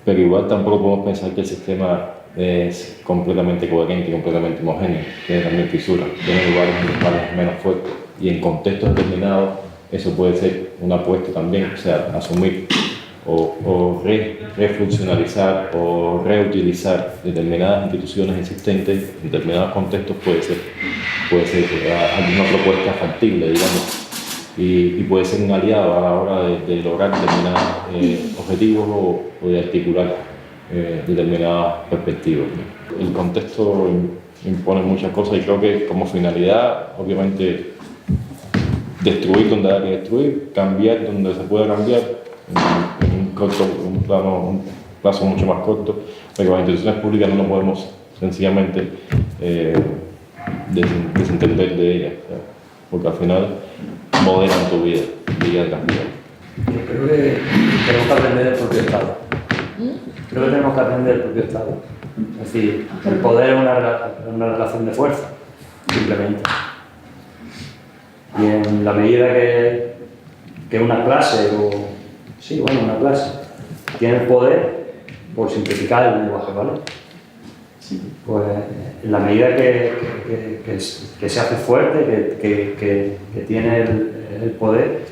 pero igual tampoco podemos pensar que el sistema es completamente coherente y completamente homogéneo, tiene también fisuras, tiene lugares en los cuales es menos fuerte y en contextos determinados eso puede ser una apuesta también, o sea, asumir o refuncionalizar o reutilizar determinadas instituciones existentes en determinados contextos puede ser alguna propuesta factible, digamos, y puede ser un aliado a la hora de lograr determinados objetivos o de articular determinadas perspectivas. El contexto impone muchas cosas y creo que como finalidad, obviamente, destruir donde hay que destruir, cambiar donde se pueda cambiar, un plazo mucho más corto, pero las instituciones públicas no nos podemos sencillamente desentender de ellas, porque al final moderan tu vida, día tras día. Yo creo que tenemos que aprender del propio Estado. Creo que tenemos que aprender del propio Estado. Es decir, el poder es una relación de fuerza, simplemente. Y en la medida que una clase, una clase, tiene el poder, por simplificar el lenguaje, ¿vale? Pues en la medida que se hace fuerte, que tiene el poder,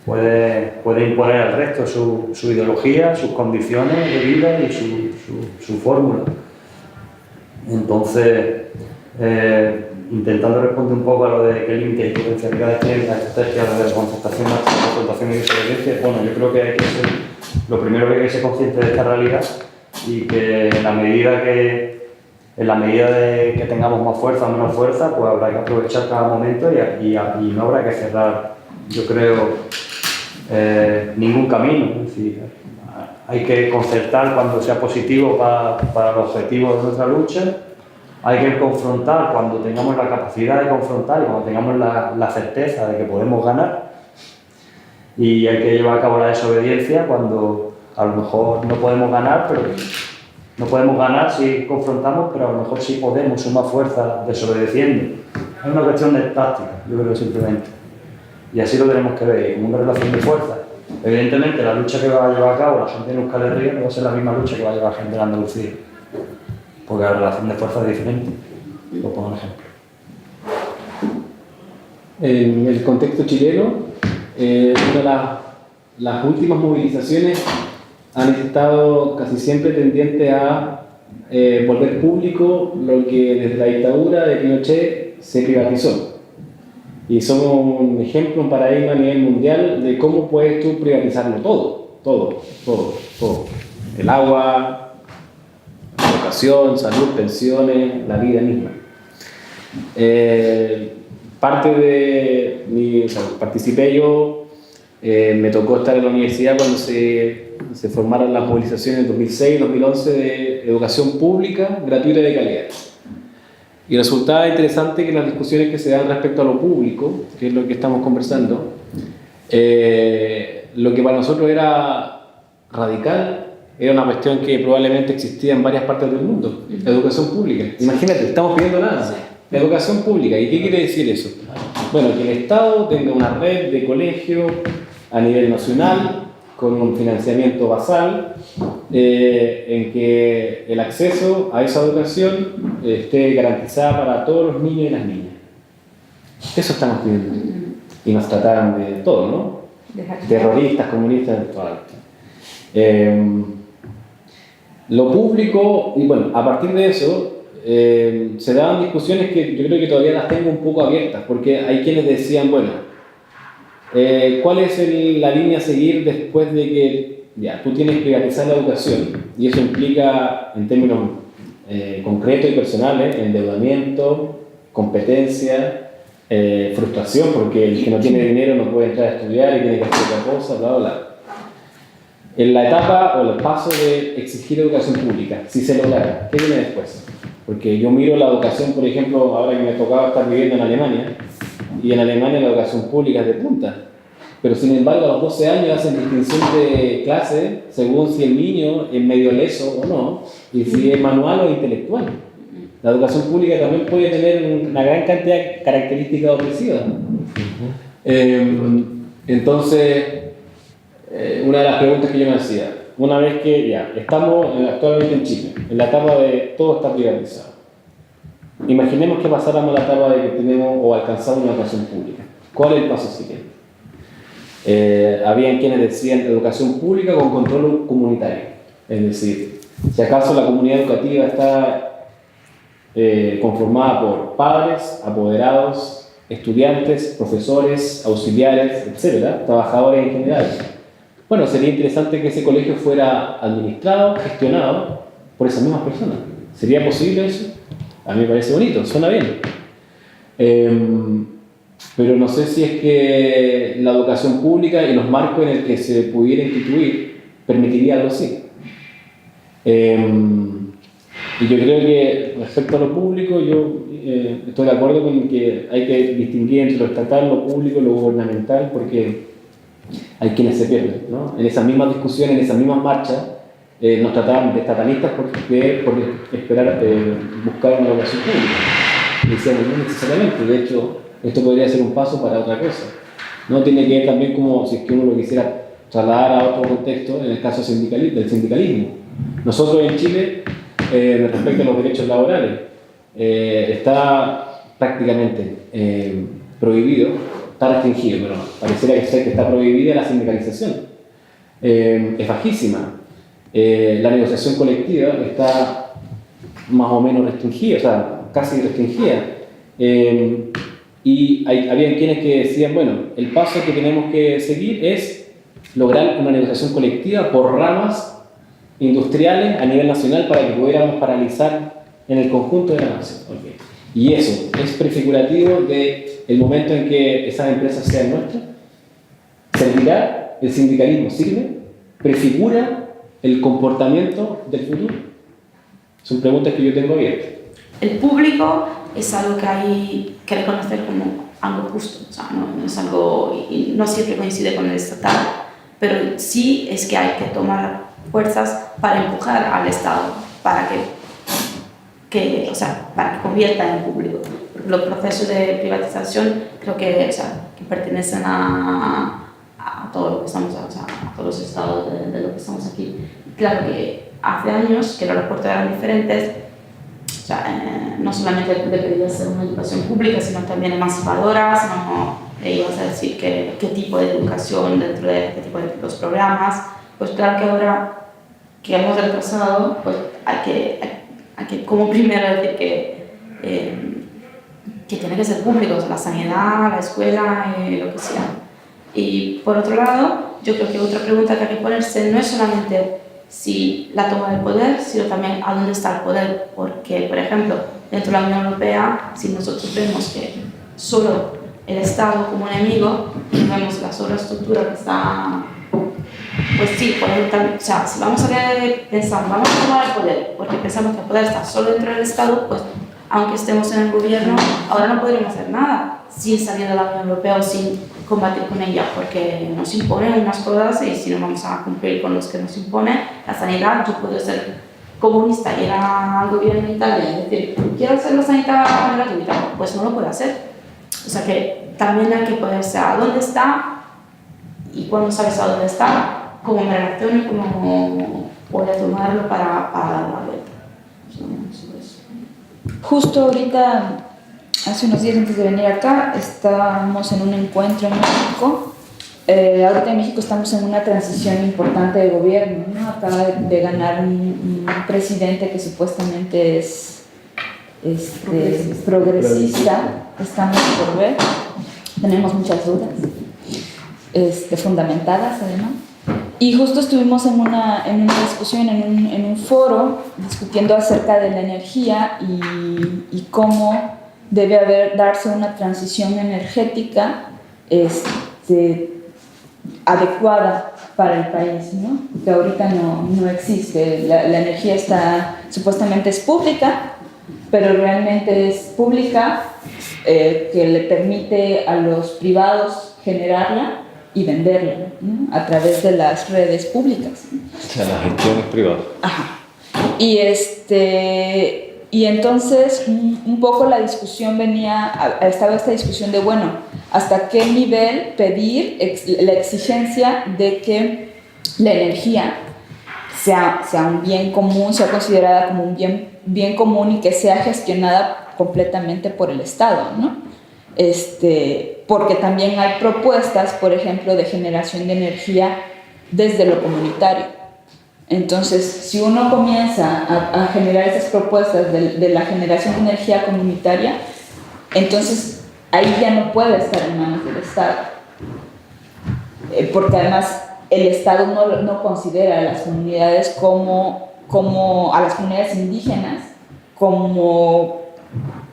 puede imponer al resto su ideología, sus condiciones de vida y su fórmula. Entonces, intentando responder un poco a lo de qué límites y potencialidades tienen las estrategias de concertación, confrontación y desobediencia, bueno, yo creo que hay que ser, lo primero que hay que ser consciente de esta realidad y que en la medida de que tengamos más fuerza o menos fuerza, pues habrá que aprovechar cada momento y no habrá que cerrar, yo creo, ningún camino. Es decir, hay que concertar cuando sea positivo para los objetivos de nuestra lucha, hay que confrontar cuando tengamos la capacidad de confrontar y cuando tengamos la certeza de que podemos ganar, y hay que llevar a cabo la desobediencia cuando a lo mejor no podemos ganar, pero no podemos ganar si confrontamos, pero a lo mejor sí podemos sumar fuerza desobedeciendo. Es una cuestión de táctica, yo creo, simplemente. Y así lo tenemos que ver, como una relación de fuerza. Evidentemente, la lucha que va a llevar a cabo la gente en Euskal Herria no va a ser la misma lucha que va a llevar la gente en Andalucía, porque la relación de fuerza es diferente. Lo pongo un ejemplo. En el contexto chileno, una de las últimas movilizaciones han estado casi siempre tendientes a volver público lo que desde la dictadura de Pinochet se privatizó. Y somos un ejemplo, un paradigma a nivel mundial de cómo puedes tú privatizarlo todo. El agua, educación, salud, pensiones, la vida misma. Participé yo, me tocó estar en la universidad cuando se formaron las movilizaciones en 2006 y 2011 de educación pública, gratuita y de calidad. Y resultaba interesante que las discusiones que se dan respecto a lo público, que es lo que estamos conversando, lo que para nosotros era radical era una cuestión que probablemente existía en varias partes del mundo: la educación pública. Imagínate, estamos pidiendo nada, la educación pública. ¿Y qué quiere decir eso? Bueno, que el Estado tenga una red de colegios a nivel nacional, con un financiamiento basal, en que el acceso a esa educación esté garantizada para todos los niños y las niñas. Eso estamos pidiendo. Y nos trataron de todo, ¿no? Terroristas, comunistas, todo. Lo público, y bueno, a partir de eso, se daban discusiones que yo creo que todavía las tengo un poco abiertas, porque hay quienes decían, bueno, ¿cuál es la línea a seguir después de que ya, tú tienes que privatizar la educación? Y eso implica, en términos concretos y personales, endeudamiento, competencia, frustración, porque el que no tiene dinero no puede entrar a estudiar y tiene que hacer otra cosa, bla, bla. En la etapa o el paso de exigir educación pública, si se logra, ¿qué viene después? Porque yo miro la educación, por ejemplo, ahora que me tocaba estar viviendo en Alemania, y en Alemania la educación pública es de punta, pero sin embargo a los 12 años hacen distinción de clase según si el niño es medio leso o no, y si es manual o intelectual. La educación pública también puede tener una gran cantidad de características opresivas. Entonces, una de las preguntas que yo me hacía, una vez que ya estamos actualmente en Chile, en la etapa de todo está privatizado, imaginemos que pasáramos la etapa de que tenemos o alcanzamos una educación pública. ¿Cuál es el paso siguiente? Habían quienes decían educación pública con control comunitario. Es decir, si acaso la comunidad educativa está conformada por padres, apoderados, estudiantes, profesores, auxiliares, etc., trabajadores en general. Bueno, sería interesante que ese colegio fuera administrado, gestionado por esas mismas personas. ¿Sería posible eso? A mí me parece bonito, suena bien. Pero no sé si es que la educación pública y los marcos en el que se pudiera instituir permitiría algo así. Y yo creo que respecto a lo público, yo estoy de acuerdo con que hay que distinguir entre lo estatal, lo público y lo gubernamental, porque hay quienes se pierden, ¿no? En esas mismas discusiones, en esas mismas marchas, nos trataban de estatalistas por esperar buscar una educación pública. Y decíamos, no necesariamente, de hecho, esto podría ser un paso para otra cosa. No tiene que ver también como si es que uno lo quisiera trasladar a otro contexto, en el caso del sindicalismo. Nosotros en Chile, respecto a los derechos laborales, está prácticamente prohibido, está restringido, pero pareciera que está prohibida la sindicalización. Es bajísima. La negociación colectiva está más o menos restringida, o sea, casi restringida. Y había quienes que decían, bueno, el paso que tenemos que seguir es lograr una negociación colectiva por ramas industriales a nivel nacional para que pudiéramos paralizar en el conjunto de la nación. Okay. Y eso es prefigurativo del momento en que esas empresas sean nuestras. ¿Servirá? ¿El sindicalismo sirve? ¿Prefigura el comportamiento del futuro? Son preguntas que yo tengo abiertas. El público es algo que hay que reconocer como algo justo, o sea, no es algo, y no siempre coincide con el estatal, pero sí es que hay que tomar fuerzas para empujar al Estado, para que convierta en público. Los procesos de privatización creo que, que pertenecen a todo lo que estamos, a todos los estados de lo que estamos aquí. Claro que hace años que los aeropuertos eran diferentes, no solamente debería ser una educación pública, sino también emancipadora, sino ibas a decir qué tipo de educación dentro de qué tipo de los programas. Pues claro que ahora que hemos retrasado, pues hay que como primero decir que tiene que ser público, la sanidad, la escuela, lo que sea. Y por otro lado, yo creo que otra pregunta que hay que ponerse no es solamente si la toma del poder, sino también a dónde está el poder. Porque, por ejemplo, dentro de la Unión Europea, si nosotros vemos que solo el Estado como enemigo, vemos la sobreestructura que está, pues sí, si vamos a pensar, vamos a tomar el poder, porque pensamos que el poder está solo dentro del Estado, pues aunque estemos en el gobierno, ahora no podremos hacer nada sin salir de la Unión Europea o sin combatir con ella, porque nos imponen unas cosas y si no vamos a cumplir con los que nos imponen, la sanidad, yo puedo ser comunista y ir al gobierno de Italia y decir, quiero hacer la sanidad gratuita, pues no lo puedo hacer. O sea que también hay que ponerse a dónde está y cuando sabes a dónde está, cómo me relaciono y cómo voy a tomarlo para dar la vuelta. Justo ahorita, hace unos días antes de venir acá, estábamos en un encuentro en México. Ahorita en México estamos en una transición importante de gobierno, ¿no? Acaba de ganar un presidente que supuestamente es progresista. Estamos por ver, tenemos muchas dudas, fundamentadas además. Y justo estuvimos en una discusión, en un foro, discutiendo acerca de la energía y cómo debe darse una transición energética adecuada para el país, ¿no? Que ahorita no existe. La energía supuestamente es pública, pero realmente es pública que le permite a los privados generarla y venderla, ¿no? A través de las redes públicas. O sea, la gestión es privada. Ajá. Y entonces un poco la discusión estaba esta discusión de, bueno, hasta qué nivel pedir la exigencia de que la energía sea un bien común, sea considerada como un bien común y que sea gestionada completamente por el Estado, ¿no? Porque también hay propuestas, por ejemplo, de generación de energía desde lo comunitario. Entonces, si uno comienza a generar esas propuestas de la generación de energía comunitaria, entonces ahí ya no puede estar en manos del Estado. Porque además el Estado no considera a las comunidades a las comunidades indígenas como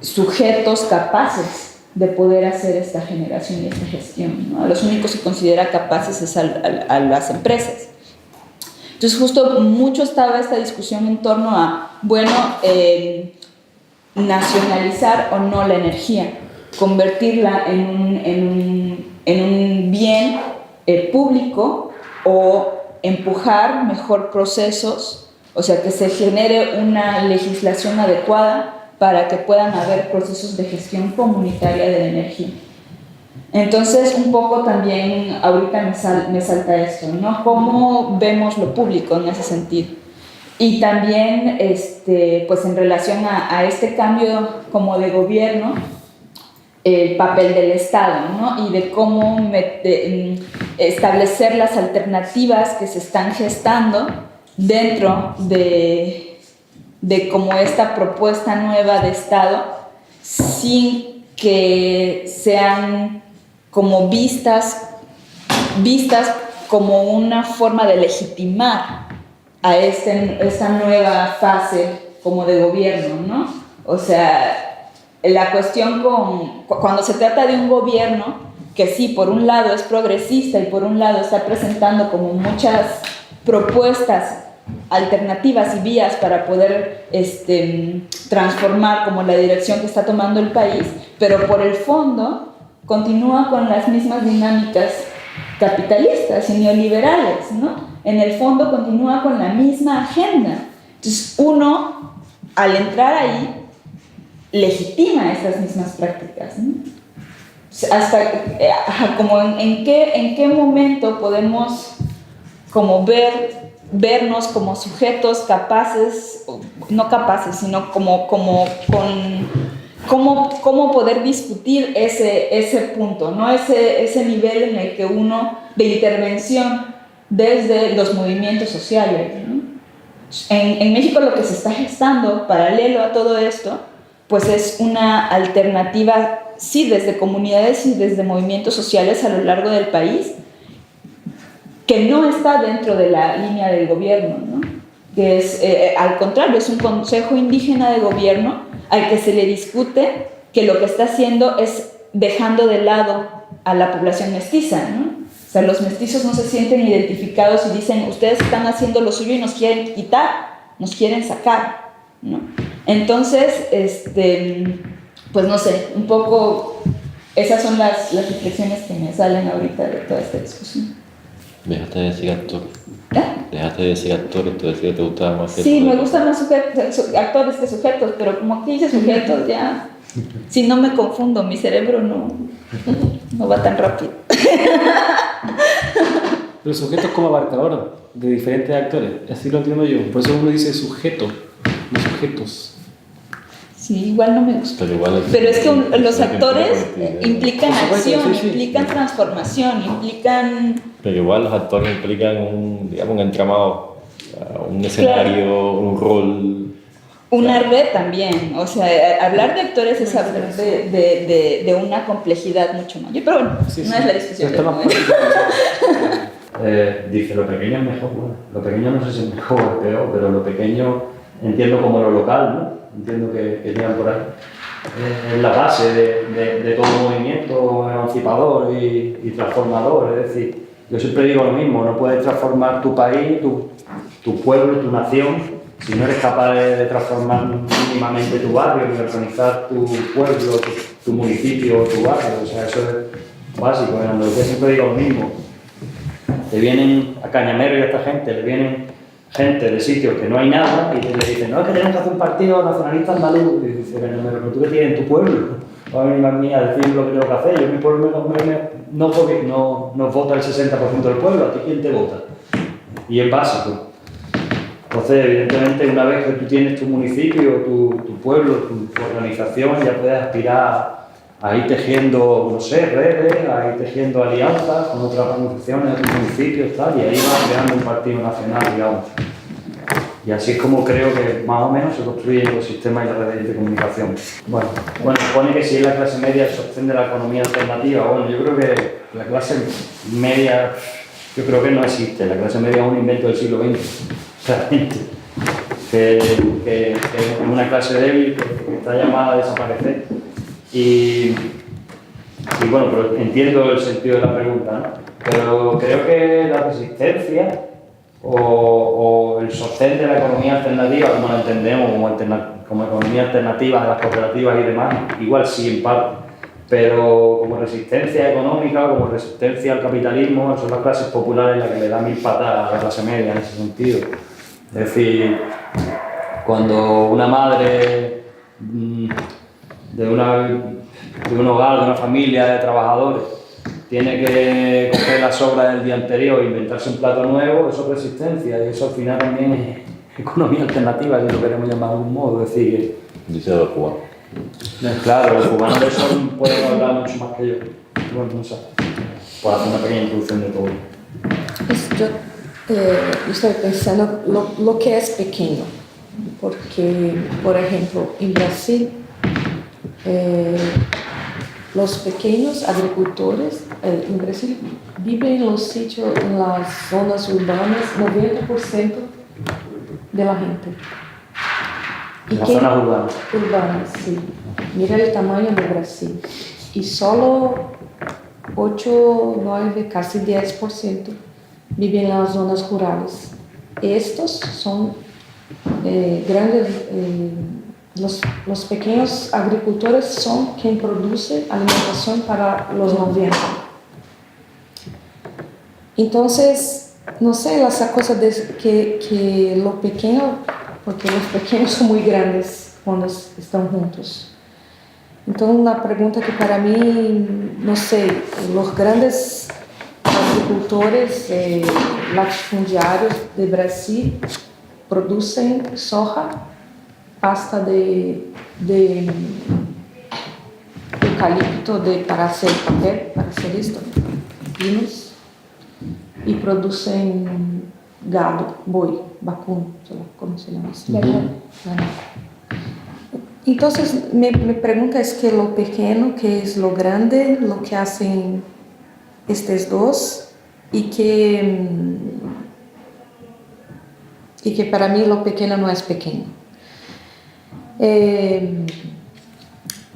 sujetos capaces de poder hacer esta generación y esta gestión, ¿no? A los únicos que considera capaces es a las empresas. Entonces justo mucho estaba esta discusión en torno a, bueno, nacionalizar o no la energía, convertirla en un bien público o empujar mejor procesos, o sea, que se genere una legislación adecuada para que puedan haber procesos de gestión comunitaria de la energía. Entonces, un poco también ahorita me salta esto, ¿no? ¿Cómo vemos lo público en ese sentido? Y también, pues en relación a este cambio como de gobierno, el papel del Estado, ¿no? Y de cómo establecer las alternativas que se están gestando dentro de como esta propuesta nueva de Estado sin que sean como vistas como una forma de legitimar a esta nueva fase como de gobierno, ¿no? O sea, la cuestión cuando se trata de un gobierno que sí, por un lado es progresista y por un lado está presentando como muchas propuestas alternativas y vías para poder transformar como la dirección que está tomando el país, pero por el fondo continúa con las mismas dinámicas capitalistas y neoliberales, ¿no? En el fondo continúa con la misma agenda. Entonces uno, al entrar ahí, legitima esas mismas prácticas, ¿no? Hasta como en qué momento podemos como vernos como sujetos capaces, no capaces, sino como cómo poder discutir ese punto, ¿no? Ese nivel en el que uno, de intervención desde los movimientos sociales, ¿no? En México lo que se está gestando paralelo a todo esto, pues es una alternativa, sí, desde comunidades y desde movimientos sociales a lo largo del país, que no está dentro de la línea del gobierno, ¿no? Que es, al contrario, es un consejo indígena de gobierno al que se le discute que lo que está haciendo es dejando de lado a la población mestiza, ¿no? O sea, los mestizos no se sienten identificados y dicen, ustedes están haciendo lo suyo y nos quieren quitar, nos quieren sacar, ¿no? Entonces, pues no sé, un poco esas son las reflexiones que me salen ahorita de toda esta discusión. Dejaste de decir actor. ¿Eh? Dejaste de decir actor, entonces que te gustaba más que Sí, me gustan más actores que sujetos, pero como aquí dice sujetos, ya, si no me confundo, mi cerebro no va tan rápido. Pero sujetos como abarcador de diferentes actores, así lo entiendo yo. Por eso uno dice sujeto, no sujetos. Sí, igual no me gusta. Pero es que los actores implican acción, implican transformación, implican... Pero igual los actores implican un entramado, un escenario, claro, un rol. Una red también, o sea, hablar de actores es hablar de una complejidad mucho mayor, pero bueno, sí, no es la discusión. Dice, lo pequeño es mejor. Bueno, lo pequeño no sé si es mejor o peor, pero lo pequeño entiendo como lo local, ¿no? Entiendo que llegan por ahí. Es la base de todo movimiento emancipador y transformador. Es decir, yo siempre digo lo mismo, no puedes transformar tu país, tu pueblo, tu nación, si no eres capaz de transformar mínimamente tu barrio, ni organizar tu pueblo, tu municipio o tu barrio. O sea, eso es básico. En Andalucía siempre digo lo mismo. Le vienen a Cañamero y a esta gente, le vienen gente de sitios que no hay nada y le dicen, no, es que tenemos que hacer un partido nacionalista andaluz. Y dice, pero tú qué tienes en tu pueblo, va a venir a mí a decir lo que tengo que hacer. Yo en mi pueblo no vota el 60% del pueblo, ¿a ti quién te vota? Y es básico. Entonces, evidentemente, una vez que tú tienes tu municipio, tu pueblo, tu organización, ya puedes aspirar a ir tejiendo, no sé, redes, a ir tejiendo alianzas con otras organizaciones, otros municipios, tal, y ahí vas creando un partido nacional, digamos. Y así es como creo que más o menos se construyen los sistemas y las redes de comunicación. Bueno, supone que si es la clase media el sostén de la economía alternativa, bueno, yo creo que la clase media, yo creo que no existe, la clase media es un invento del siglo XX, claramente. Que es una clase débil que está llamada a desaparecer. Y bueno, pero entiendo el sentido de la pregunta, ¿no? Pero creo que la resistencia o el sostén de la economía alternativa, como la entendemos, como economía alternativa de las cooperativas y demás, igual sí en parte, pero como resistencia económica, como resistencia al capitalismo, son las clases populares las que le dan 1000 patadas a la clase media en ese sentido. Es decir, cuando una madre de un hogar, de una familia de trabajadores, tiene que coger las sobras del día anterior e inventarse un plato nuevo, eso es resistencia y eso al final también es economía alternativa, si lo queremos llamar de algún modo. Es decir, dice los cubanos. Claro, los cubanos de eso pueden hablar mucho más que yo. Bueno, no sé. Puedo hacer una pequeña introducción de todo. Yo estoy pensando lo que es pequeño, porque, por ejemplo, en Brasil, los pequeños agricultores en Brasil viven en los sitios, en las zonas urbanas, 90% de la gente. En las zonas urbanas. Urbanas, sí. Mira el tamaño de Brasil. Y solo 8, 9, casi 10% viven en las zonas rurales. Estos son grandes, los pequeños agricultores son quien produce alimentación para los 90. Entonces, no sé, esa cosa de que lo pequeño, porque los pequeños son muy grandes cuando están juntos. Entonces, una pregunta que para mí, no sé, los grandes agricultores latifundiarios de Brasil producen soja, pasta de eucalipto para hacer papel, para hacer esto, pinos, y producen gado, boi, vacuno, ¿cómo se llama eso? Entonces, mi pregunta es que lo pequeño, que es lo grande, lo que hacen estos dos, y que para mí lo pequeño no es pequeño.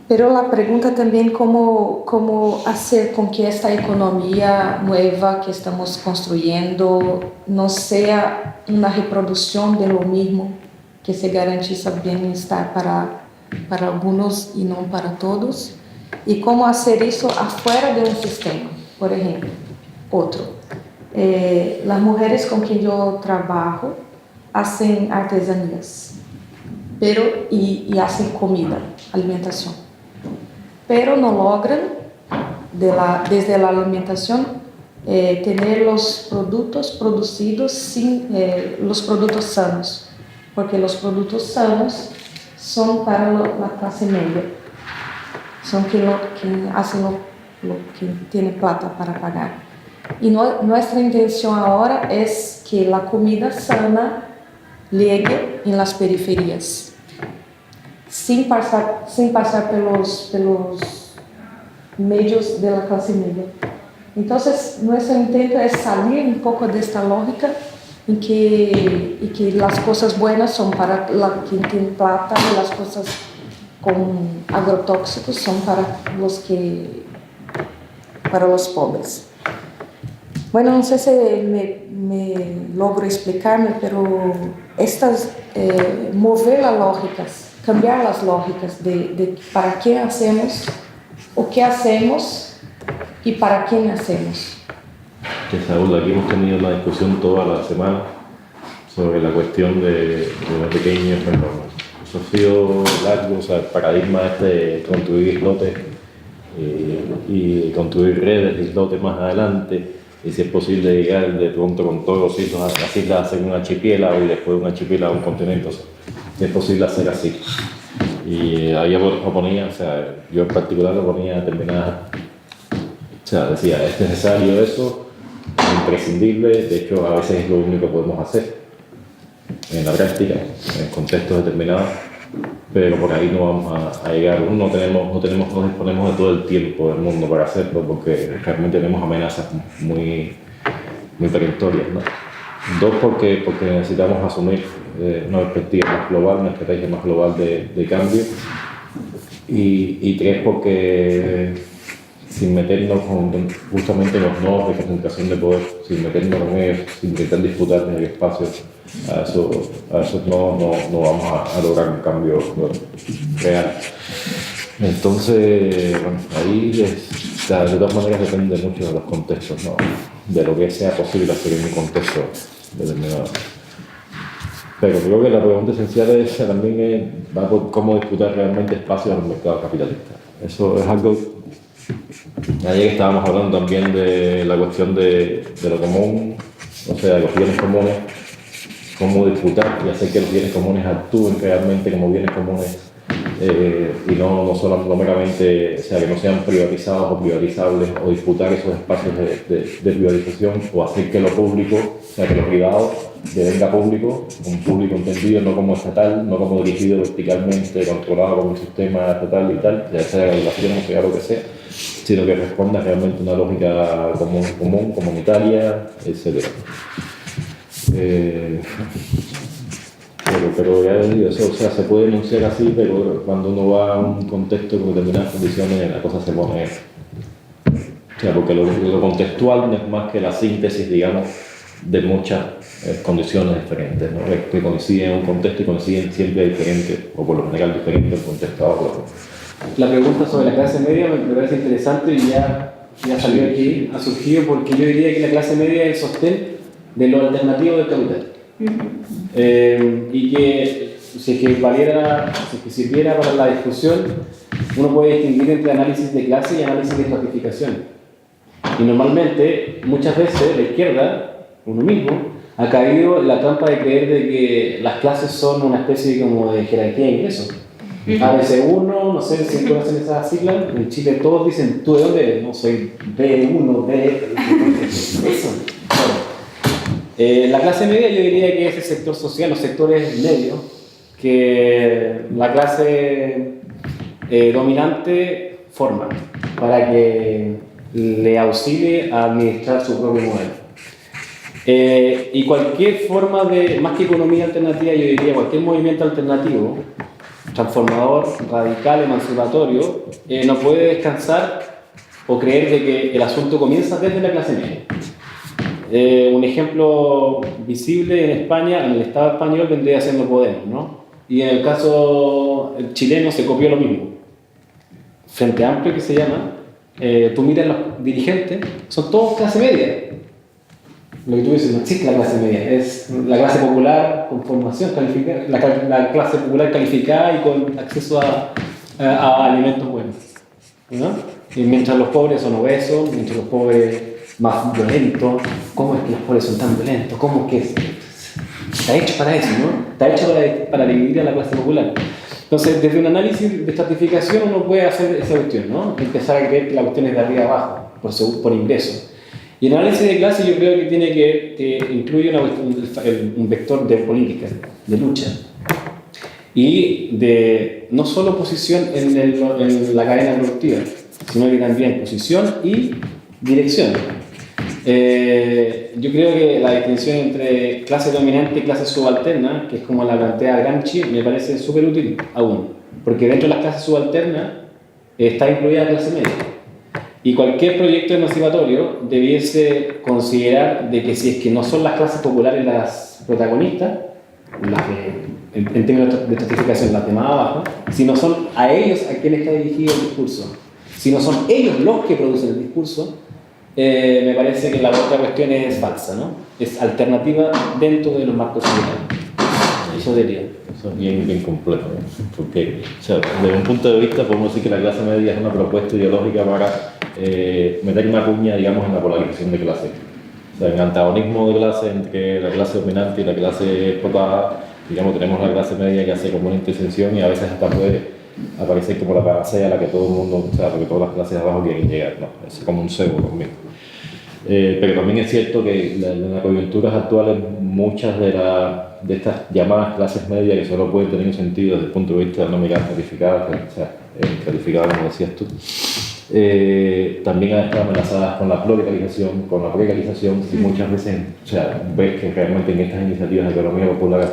Pero la pregunta también cómo hacer con que esta economía nueva que estamos construyendo no sea una reproducción de lo mismo, que se garantiza bienestar para algunos y no para todos, y cómo hacer eso afuera de un sistema. Por ejemplo, las mujeres con quien yo trabajo hacen artesanías, y hacen comida, alimentación, pero no logran desde la alimentación tener los productos producidos sin los productos sanos, porque los productos sanos son para la clase media, son quien hacen lo que tiene plata para pagar. Y nuestra intención ahora es que la comida sana llegue en las periferias, sin pasar pelos medios de la clase media. Entonces, nuestro intento es salir un poco de esta lógica en que las cosas buenas son para quien tiene plata y las cosas con agrotóxicos son para los pobres. Bueno, no sé si me logro explicarme, pero mover las lógicas, cambiar las lógicas de para qué hacemos, o qué hacemos y para quién hacemos. Saúl, aquí hemos tenido una discusión toda la semana sobre la cuestión de los pequeños enormes. Eso ha sido largo, o sea, el paradigma de construir islotes y construir redes de islotes más adelante, y si es posible llegar de pronto con todos los islos a las islas, hacer un archipiélago y después un archipiélago a un continente, o sea, si es posible hacer así. Y ahí oponía, o sea, yo en particular oponía determinadas, o sea, decía, es necesario eso, es imprescindible, de hecho a veces es lo único que podemos hacer en la práctica, en contextos determinados, pero por ahí no vamos a llegar. No disponemos de todo el tiempo del mundo para hacerlo, porque realmente tenemos amenazas muy perentorias, ¿no? Dos, porque necesitamos asumir una perspectiva más global, una estrategia más global de cambio, y tres, porque sin meternos justamente en los nodos de concentración de poder, sin meternos en ellos, sin intentar disputar en el espacio, a esos nodos no vamos a lograr un cambio real. Entonces, bueno, ahí de todas maneras depende mucho de los contextos, ¿no? De lo que sea posible hacer en un contexto determinado. Pero creo que la pregunta esencial va por cómo disputar realmente espacios en el mercado capitalista. Eso es algo. Ayer estábamos hablando también de la cuestión de lo común, o sea, de los bienes comunes, cómo disputar y hacer que los bienes comunes actúen realmente como bienes comunes, y no solo meramente, o sea, que no sean privatizados o privatizables, o disputar esos espacios de privatización, o hacer que lo público, o sea, que lo privado devenga público, un público entendido no como estatal, no como dirigido verticalmente, controlado como un sistema estatal y tal, ya sea la regulación o sea lo que sea, sino que responda realmente a una lógica común, comunitaria, etc. Pero ya digo, eso, o sea, se puede enunciar así, pero cuando uno va a un contexto con determinadas condiciones, la cosa se pone... O sea, porque lo contextual no es más que la síntesis, digamos, de muchas condiciones diferentes, ¿no? Que coinciden en un contexto y coinciden siempre diferentes, o por lo general diferentes, el contexto a otro. La pregunta sobre la clase media me parece interesante y ya salió aquí, ha surgido porque yo diría que la clase media es el sostén de lo alternativo del capital. Y que si es que sirviera para la discusión, uno puede distinguir entre análisis de clase y análisis de estratificación. Y normalmente, muchas veces, la izquierda, uno mismo, ha caído en la trampa de creer de que las clases son una especie como de jerarquía de ingresos. ABC1, no sé si conocen esas siglas, en Chile todos dicen, ¿tú de dónde eres? No, soy B1, B, eso. Bueno. La clase media yo diría que es el sector social, los sectores medios, que la clase dominante forma para que le auxilie a administrar su propio modelo. Y cualquier forma de, más que economía alternativa, yo diría cualquier movimiento alternativo, transformador, radical, emancipatorio, no puede descansar o creer de que el asunto comienza desde la clase media. Un ejemplo visible en España, en el Estado español, vendría siendo Podemos, ¿no? Y en el caso chileno se copió lo mismo. Frente Amplio, que se llama, tú miras los dirigentes, son todos clase media. Lo que tú dices, no existe la clase media, es la clase popular con formación calificada, la clase popular calificada y con acceso a alimentos buenos, ¿no? Y mientras los pobres son obesos, mientras los pobres más violentos, ¿cómo es que los pobres son tan violentos? ¿Cómo es que está hecho para eso, ¿no? Está hecho para dividir a la clase popular. Entonces, desde un análisis de estratificación uno puede hacer esa cuestión, ¿no? Empezar a creer que la cuestión es de arriba abajo, por ingreso. Y el análisis de clase yo creo que tiene que incluye un vector de política, de lucha, y de no solo posición en la cadena productiva, sino que también posición y dirección. Yo creo que la distinción entre clase dominante y clase subalterna, que es como la plantea Gramsci, me parece súper útil aún, porque dentro de las clases subalternas está incluida la clase media. Y cualquier proyecto emancipatorio debiese considerar de que si es que no son las clases populares las protagonistas, en términos de estratificación, las de más abajo, si no son a ellos a quien está dirigido el discurso, si no son ellos los que producen el discurso, me parece que la otra cuestión es falsa, ¿no? Es alternativa dentro de los marcos sociales. Eso diría. Eso es bien complejo, ¿no? Porque, o sea, desde un punto de vista podemos decir que la clase media es una propuesta ideológica para meter una cuña, digamos, en la polarización de clase. O sea, en antagonismo de clase entre la clase dominante y la clase explotada, digamos, tenemos la clase media que hace como una intervención y a veces hasta puede aparecer como la panacea a la que todo el mundo, o sea, a la que todas las clases de abajo quieren llegar, ¿no? Es como un cebo también. Pero también es cierto que en las coyunturas actuales muchas de estas llamadas clases medias que solo pueden tener un sentido desde el punto de vista de no mirar estratificadas, o sea, estratificadas como decías tú, también han estado amenazadas con la pluralización, con la precarización y muchas veces, o sea, ves que realmente en estas iniciativas de economía popular,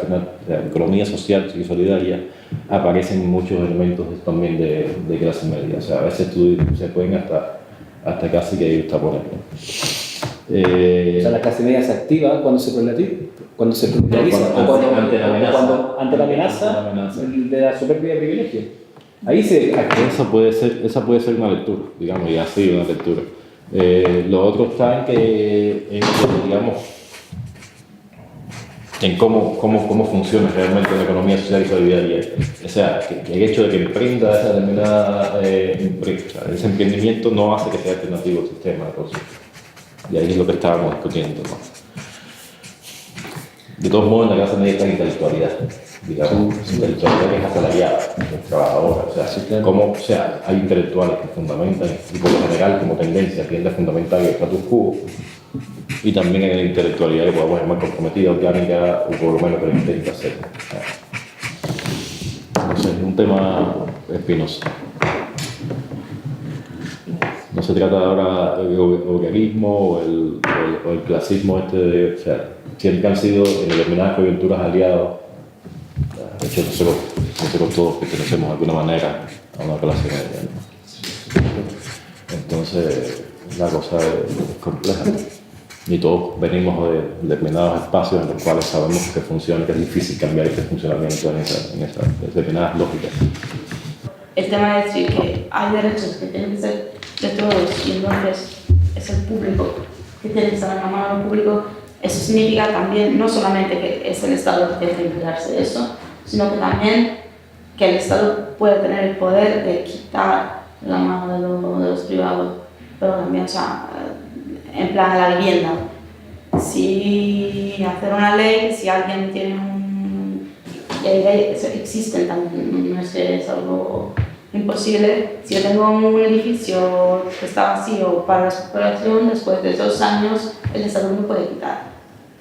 de economía social y solidaria, aparecen muchos elementos también de clase media, o sea, a veces se pueden hasta casi que justaponer, ¿no? O sea, la clase media se activa cuando se pluraliza, ante la amenaza de la superioridad de privilegio. Ahí se activa. Esa puede ser una lectura, digamos, y ha sido una lectura. Lo otro está digamos, en cómo funciona realmente la economía social y solidaria. O sea, que el hecho de que emprenda esa determinada ese emprendimiento no hace que sea alternativo al sistema de cosas. Y ahí es lo que estábamos discutiendo, ¿no? De todos modos, en la clase media está la intelectualidad, digamos, intelectualidad que es asalariada, es trabajadora, o sea, hay intelectuales que fundamentan, y por lo general, como tendencia, tiende a fundamentar el status quo, y también hay la intelectualidad que podemos llamar comprometida, orgánica, o por lo menos que lo intenta hacer. No sé, es un tema espinoso. no se trata ahora del obrerismo o el clasismo o sea, siempre han sido en determinadas coyunturas aliados. De hecho, nosotros todos pertenecemos de alguna manera a una clase media, ¿no? Entonces, la cosa es compleja. Y todos venimos de determinados espacios en los cuales sabemos que funciona, que es difícil cambiar este funcionamiento en esas determinadas lógicas. El tema de decir que hay derechos que tienen que ser de todos y entonces es el público que tiene que estar en la mano del público, eso significa también no solamente que es el Estado que tiene que encargarse de eso, sino que también que el Estado puede tener el poder de quitar la mano de los privados, pero también, o sea, en plan de la vivienda. Si hacer una ley, si alguien tiene y hay leyes, existen también, no es que es algo imposible. Si yo tengo un edificio que está vacío para la explotación, después de 2 años el Estado me puede quitar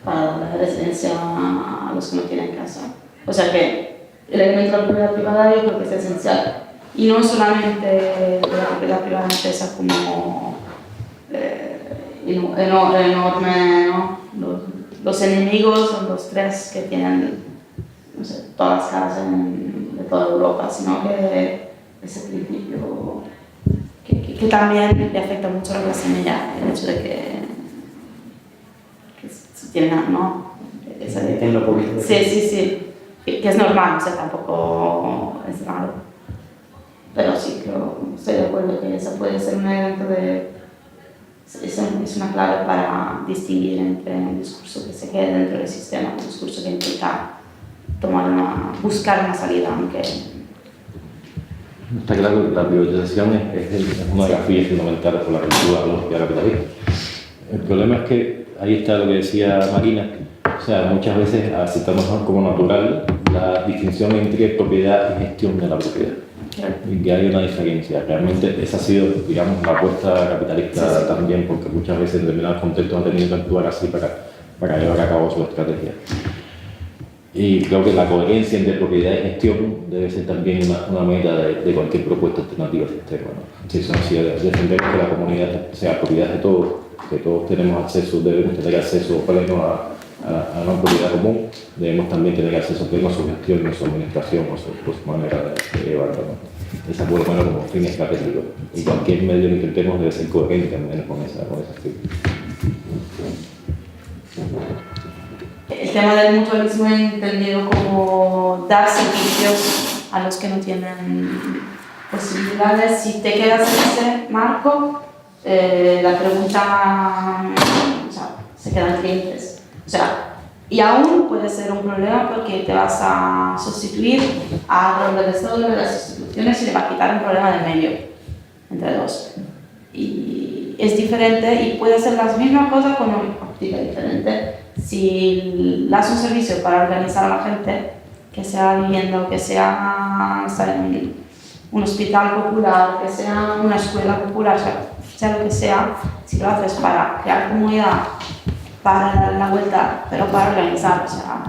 para dar la residencia a los que no tienen casa. O sea que el elemento de la propiedad privada yo creo que es esencial. Y no solamente de la propiedad privada de empresa como enorme, ¿no? Los enemigos son los 3 que tienen, no sé, todas las casas de toda Europa, sino que ese principio que también le afecta mucho a la clase media, el hecho de que tienen, ¿no? En lo público. Sí, que es normal, o sea, tampoco es raro. Pero sí, creo, estoy de acuerdo que esa puede ser un evento es una clave para distinguir entre un discurso que se quede dentro del sistema y un discurso que intenta buscar una salida, aunque... Está claro que la privatización es una de las vías fundamentales por la ruptura lógica capitalista. El problema es que ahí está lo que decía Marina, o sea, muchas veces aceptamos como natural la distinción entre propiedad y gestión de la propiedad. Y que hay una diferencia. Realmente esa ha sido, digamos, la apuesta capitalista también, porque muchas veces en determinados contextos han tenido que actuar así para llevar a cabo su estrategia. Y creo que la coherencia entre propiedad y gestión debe ser también una meta de cualquier propuesta alternativa al sistema, ¿no? Si defendemos que la comunidad sea propiedad de todos, que todos tenemos acceso, debemos tener acceso pleno a una propiedad común, debemos también tener acceso pleno a su gestión, a su administración, a su manera de llevarla, ¿no? Esa puede poner como fin estratégico. Y cualquier medio que intentemos debe ser coherente al menos con esa fin. El tema del mutualismo entendido como dar servicios a los que no tienen posibilidades. Si te quedas en ese marco, la pregunta, o sea, se quedan clientes. O sea, y aún puede ser un problema porque te vas a sustituir a donde el Estado de las instituciones y le va a quitar un problema de medio entre dos. Y es diferente y puede ser la misma cosa con una óptica diferente. Si das un servicio para organizar a la gente, que sea vivienda, que sea un hospital popular, que sea una escuela popular, sea lo que sea, si lo haces para crear comunidad, para dar la vuelta, pero para organizar, o sea,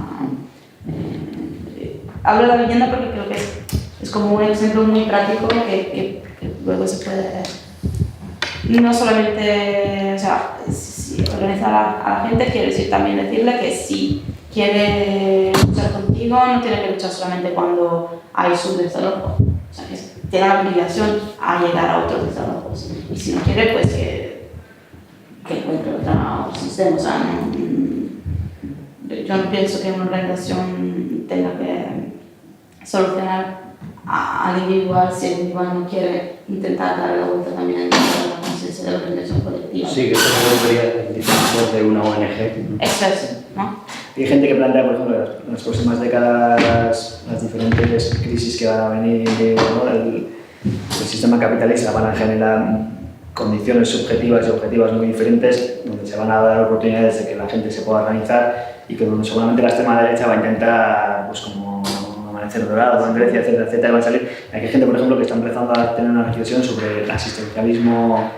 hablo de la vivienda porque creo que es como un ejemplo muy práctico que luego se puede, no solamente, o sea, si organizar a la gente, quiere decir también decirle que si quiere luchar contigo, no tiene que luchar solamente cuando hay subdesalojo, o sea, que tiene la obligación a llegar a otros desalojos, y si no quiere, pues que encuentre otro sistema. O sea, yo no pienso que una organización tenga que solucionar al individual si el individual no quiere intentar dar la vuelta también a la conciencia de la organización colectiva. Sí, que eso no debería diferenciar de una ONG. Eso, ¿no? Hay gente que plantea, por ejemplo, en las próximas décadas las diferentes crisis que van a venir, ¿no? El sistema capitalista van a generar condiciones subjetivas y objetivas muy diferentes, donde se van a dar oportunidades de que la gente se pueda organizar y que seguramente la extrema derecha va a intentar, pues como Amanecer Dorado, Andrés, etcétera, va a salir. Hay gente, por ejemplo, que está empezando a tener una reflexión sobre el asistencialismo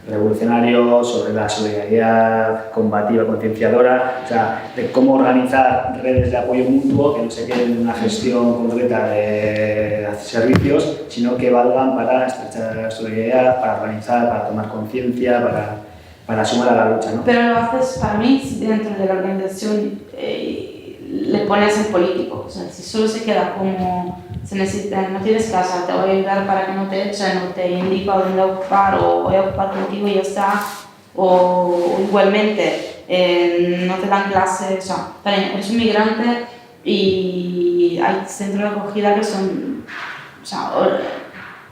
revolucionario, sobre la solidaridad combativa, concienciadora, o sea, de cómo organizar redes de apoyo mutuo que no se queden en una gestión concreta de servicios, sino que valgan para estrechar solidaridad, para organizar, para tomar conciencia, para sumar a la lucha, ¿no? Pero lo haces, para mí, si dentro de la organización le pones en político. O sea, si solo se queda como se necesita, no tienes casa, te voy a ayudar para que no te echen, o te indico a dónde ocupar, o voy a ocupar contigo y ya está. O igualmente, no te dan clase, o sea, eres un migrante y hay centros de acogida que son, o sea,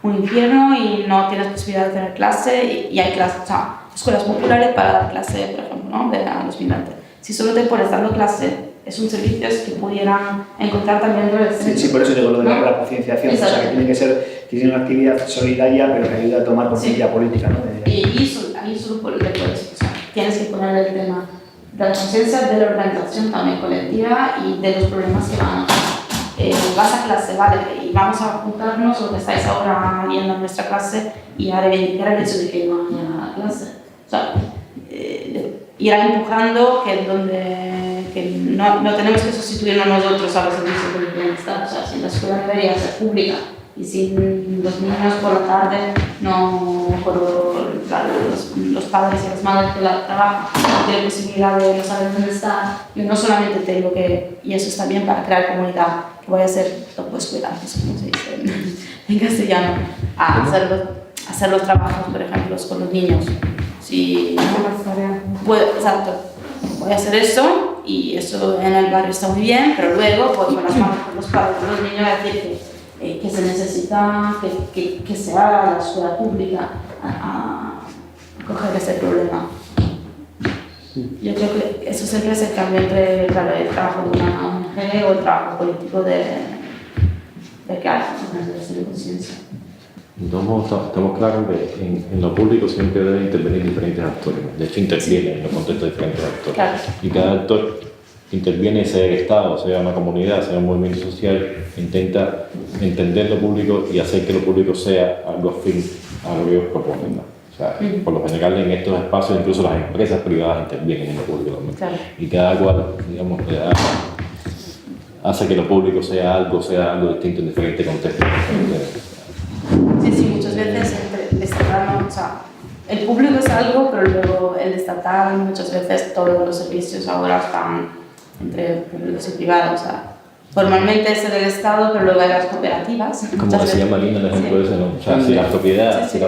un infierno y no tienes posibilidad de tener clase y hay clases, o sea, escuelas populares para dar clase, por ejemplo, ¿no? A los migrantes. Si solo te pones dando clase, es un servicio que pudieran encontrar también dentro del centro. Sí, por eso digo lo de ¿no? la concienciación, o sea, que tiene una actividad solidaria, pero que ayuda a tomar conciencia política, ¿no? Y ahí solo le puedes, o sea, tienes que poner el tema de la conciencia de la organización también colectiva y de los problemas que van a vas a clase, vale, y vamos a juntarnos, lo que estáis ahora viendo en nuestra clase, y a reivindicar el hecho de que no haya clase. O sea, ir empujando que no tenemos que sustituirnos nosotros a los servicios de bienestar. O sea, si la escuela debería ser pública y si los niños por la tarde, los padres y las madres que la trabajan no tienen posibilidad de no saber dónde estar, yo no solamente tengo que, y eso está bien para crear comunidad, que voy a hacer, pues cuidar, no sé cómo se dice en castellano, a hacer los trabajos, por ejemplo, con los niños. Si exacto, voy a hacer eso y eso en el barrio está muy bien, pero luego voy con las manos con los padres de los niños a decir que se necesita que se haga la escuela pública a coger ese problema. Yo creo que eso siempre es el cambio entre el trabajo de una ONG o el trabajo político de que hay de conciencia. Estamos claros que en lo público siempre deben intervenir diferentes actores. De hecho, intervienen en los contextos de diferentes actores. Claro. Y cada actor interviene, sea el Estado, sea una comunidad, sea un movimiento social, intenta entender lo público y hacer que lo público sea algo afín a lo que ellos proponen, ¿no? O sea, por lo general en estos espacios incluso las empresas privadas intervienen en lo público también. Claro. Y cada cual, digamos, hace que lo público sea algo distinto en diferentes contextos. Sí, muchas veces el estatal, o sea, el público es algo, pero luego el estatal, muchas veces todos los servicios ahora están entre públicos y privados. O sea, formalmente es del Estado, pero luego hay las cooperativas. Como decía Marina, el ejemplo ese, ¿no? O sea, si la